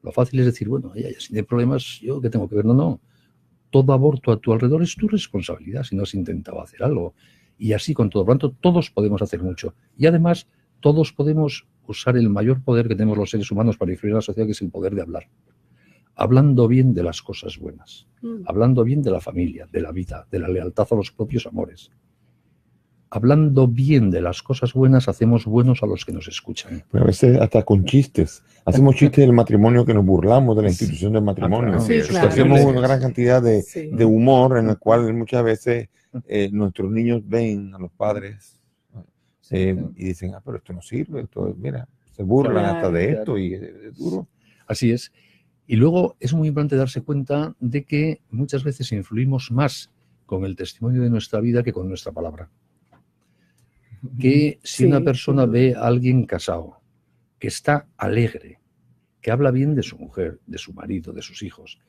Lo fácil es decir, bueno, ya, si hay problemas, ¿yo qué tengo que ver? No. Todo aborto a tu alrededor es tu responsabilidad si no has intentado hacer algo. Y así con todo. Por lo tanto, todos podemos hacer mucho. Y además, todos podemos usar el mayor poder que tenemos los seres humanos para influir en la sociedad, que es el poder de hablar. Hablando bien de las cosas buenas. Hablando bien de la familia, de la vida, de la lealtad a los propios amores. Hablando bien de las cosas buenas, hacemos buenos a los que nos escuchan. Pero a veces hasta con chistes. Hacemos chistes del matrimonio, que nos burlamos de la institución del matrimonio. Sí, claro. Hacemos una gran cantidad de humor en el cual muchas veces nuestros niños ven a los padres y dicen, pero esto no sirve, esto, mira, se burlan hasta de esto y es duro. Así es. Y luego es muy importante darse cuenta de que muchas veces influimos más con el testimonio de nuestra vida que con nuestra palabra. Que si una persona ve a alguien casado, que está alegre, que habla bien de su mujer, de su marido, de sus hijos,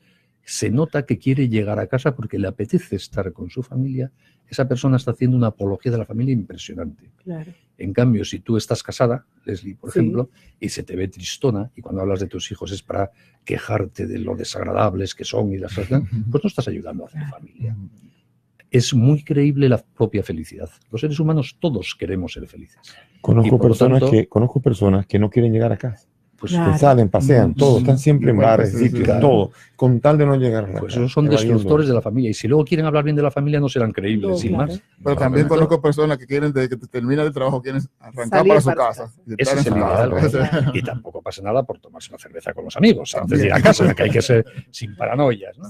se nota que quiere llegar a casa porque le apetece estar con su familia, esa persona está haciendo una apología de la familia impresionante. Claro. En cambio, si tú estás casada, Leslie, por ejemplo, y se te ve tristona, y cuando hablas de tus hijos es para quejarte de lo desagradables que son y las cosas, pues no estás ayudando a hacer familia. Es muy creíble la propia felicidad. Los seres humanos todos queremos ser felices. Conozco personas que no quieren llegar a casa. Pues que salen, pasean, todos, están siempre en bares, sitios, todo, con tal de no llegar a la Pues esos son destructores de la familia. Y si luego quieren hablar bien de la familia, no serán creíbles, sin más. Pero también conozco personas que quieren, desde que termina el trabajo, quieren arrancar para su casa. Ese es el ideal. Y tampoco pasa nada por tomarse una cerveza con los amigos antes de ir a casa, que hay que ser sin paranoias, ¿no?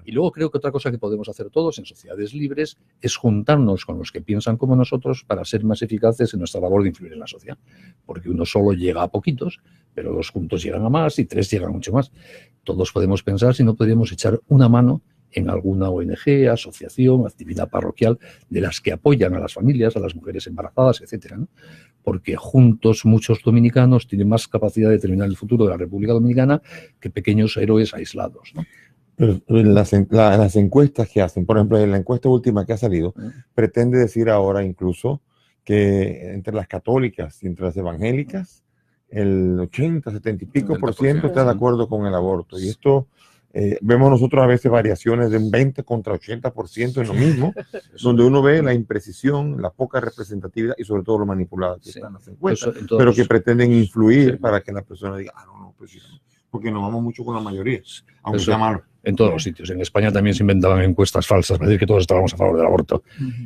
Y luego creo que otra cosa que podemos hacer todos en sociedades libres es juntarnos con los que piensan como nosotros para ser más eficaces en nuestra labor de influir en la sociedad. Porque uno solo llega a poquitos, pero dos juntos llegan a más y tres llegan a mucho más. Todos podemos pensar si no podríamos echar una mano en alguna ONG, asociación, actividad parroquial de las que apoyan a las familias, a las mujeres embarazadas, etcétera, ¿no? Porque juntos muchos dominicanos tienen más capacidad de determinar el futuro de la República Dominicana que pequeños héroes aislados, ¿no? Pero las encuestas que hacen, por ejemplo, en la encuesta última que ha salido, pretende decir ahora incluso que entre las católicas y entre las evangélicas, el 80, 70 y pico por ciento está de acuerdo con el aborto. Y esto, vemos nosotros a veces variaciones de un 20 contra 80% en lo mismo, donde uno ve la imprecisión, la poca representatividad y sobre todo lo manipulada que están las encuestas, pero que pretenden influir para que la persona diga, no, pues sí, porque nos vamos mucho con la mayoría, aunque sea malo. En todos los sitios. En España también se inventaban encuestas falsas para decir que todos estábamos a favor del aborto.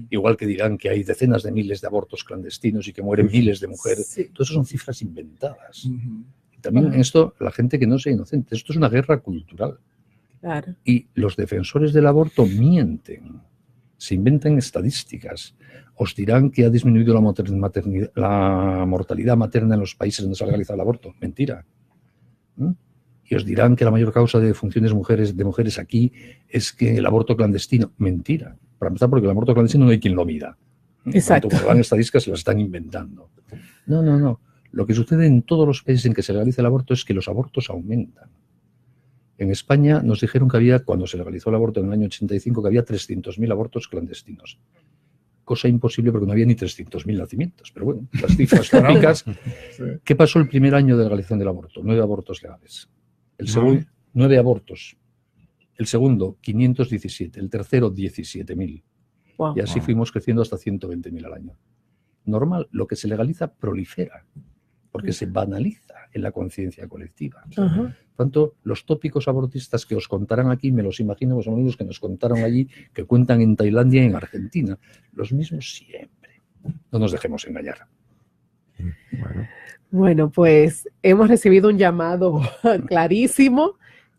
Igual que dirán que hay decenas de miles de abortos clandestinos y que mueren miles de mujeres. Todo eso son cifras inventadas. Y también en esto, la gente que no sea inocente. Esto es una guerra cultural. Claro. Y los defensores del aborto mienten. Se inventan estadísticas. Os dirán que ha disminuido la mortalidad materna en los países donde se ha legalizado el aborto. Mentira. Y os dirán que la mayor causa de defunciones de mujeres aquí es que el aborto clandestino. Mentira. Para empezar, porque el aborto clandestino no hay quien lo mida. Exacto. Cuando dan estadísticas se las están inventando. No. Lo que sucede en todos los países en que se legaliza el aborto es que los abortos aumentan. En España nos dijeron que había, cuando se legalizó el aborto en el año 85, que había 300.000 abortos clandestinos. Cosa imposible porque no había ni 300.000 nacimientos. Pero bueno, las cifras típicas. ¿Qué pasó el primer año de legalización del aborto? 9 abortos legales. El segundo, 9 abortos. El segundo, 517. El tercero, 17.000. Wow. Y así fuimos creciendo hasta 120.000 al año. Normal, lo que se legaliza prolifera, porque se banaliza en la conciencia colectiva. Por tanto, los tópicos abortistas que os contarán aquí, me los imagino, los amigos que nos contaron allí, que cuentan en Tailandia y en Argentina. Los mismos siempre. No nos dejemos engañar. Bueno, pues hemos recibido un llamado clarísimo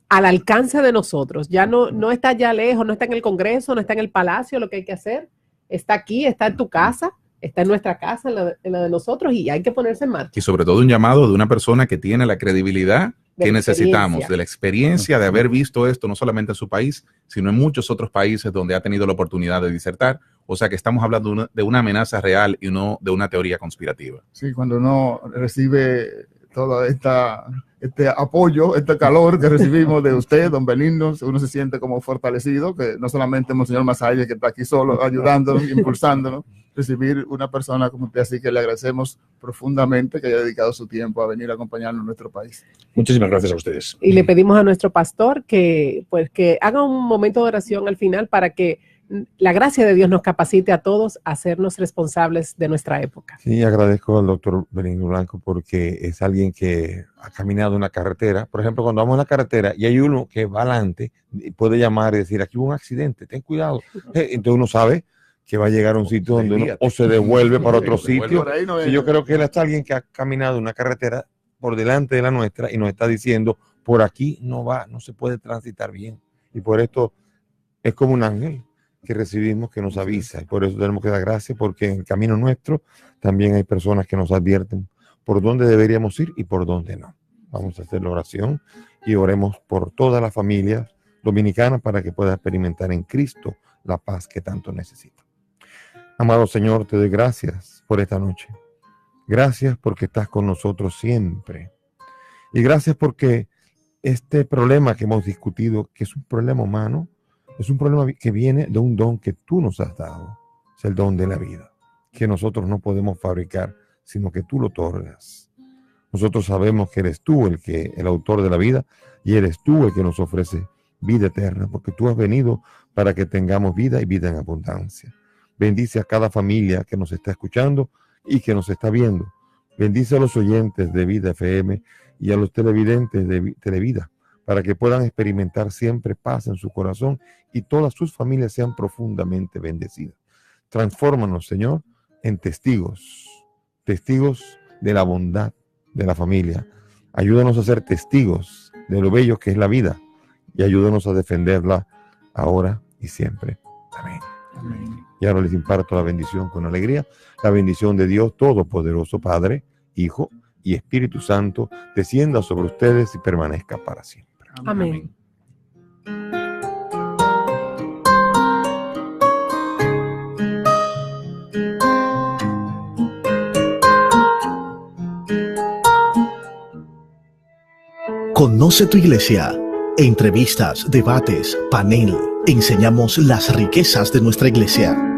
al alcance de nosotros. Ya no está ya lejos, no está en el Congreso, no está en el Palacio, lo que hay que hacer. Está aquí, está en tu casa, está en nuestra casa, en la de nosotros, y hay que ponerse en marcha. Y sobre todo un llamado de una persona que tiene la credibilidad que necesitamos, de la experiencia de haber visto esto no solamente en su país, sino en muchos otros países donde ha tenido la oportunidad de disertar. O sea que estamos hablando de una amenaza real y no de una teoría conspirativa. Sí, cuando uno recibe todo este apoyo, este calor que recibimos de usted, don Benigno, uno se siente como fortalecido, que no solamente Monseñor Massalle, que está aquí solo ayudándonos, impulsándonos, recibir una persona como usted, así que le agradecemos profundamente que haya dedicado su tiempo a venir a acompañarnos en nuestro país. Muchísimas gracias a ustedes. Y le pedimos a nuestro pastor que haga un momento de oración al final para que la gracia de Dios nos capacite a todos a hacernos responsables de nuestra época. Sí, agradezco al doctor Benigno Blanco porque es alguien que ha caminado una carretera. Por ejemplo, cuando vamos en la carretera y hay uno que va adelante, puede llamar y decir, aquí hubo un accidente, ten cuidado. Entonces uno sabe que va a llegar a un sitio donde uno o se devuelve para otro sitio. Sí, yo creo que él es alguien que ha caminado una carretera por delante de la nuestra y nos está diciendo, por aquí no se puede transitar bien. Y por esto es como un ángel que recibimos, que nos avisa, y por eso tenemos que dar gracias, porque en el camino nuestro también hay personas que nos advierten por dónde deberíamos ir y por dónde no. Vamos a hacer la oración y oremos por toda la familia dominicana para que pueda experimentar en Cristo la paz que tanto necesita. Amado Señor, te doy gracias por esta noche. Gracias porque estás con nosotros siempre. Y gracias porque este problema que hemos discutido, que es un problema humano, es un problema que viene de un don que tú nos has dado. Es el don de la vida, que nosotros no podemos fabricar, sino que tú lo otorgas. Nosotros sabemos que eres tú el autor de la vida y eres tú el que nos ofrece vida eterna, porque tú has venido para que tengamos vida y vida en abundancia. Bendice a cada familia que nos está escuchando y que nos está viendo. Bendice a los oyentes de Vida FM y a los televidentes de Televida, para que puedan experimentar siempre paz en su corazón y todas sus familias sean profundamente bendecidas. Transfórmanos, Señor, en testigos de la bondad de la familia. Ayúdanos a ser testigos de lo bello que es la vida y ayúdanos a defenderla ahora y siempre. Amén. Amén. Y ahora les imparto la bendición con alegría. La bendición de Dios Todopoderoso, Padre, Hijo y Espíritu Santo, descienda sobre ustedes y permanezca para siempre. Amén. Conoce tu iglesia. Entrevistas, debates, panel. Enseñamos las riquezas de nuestra iglesia.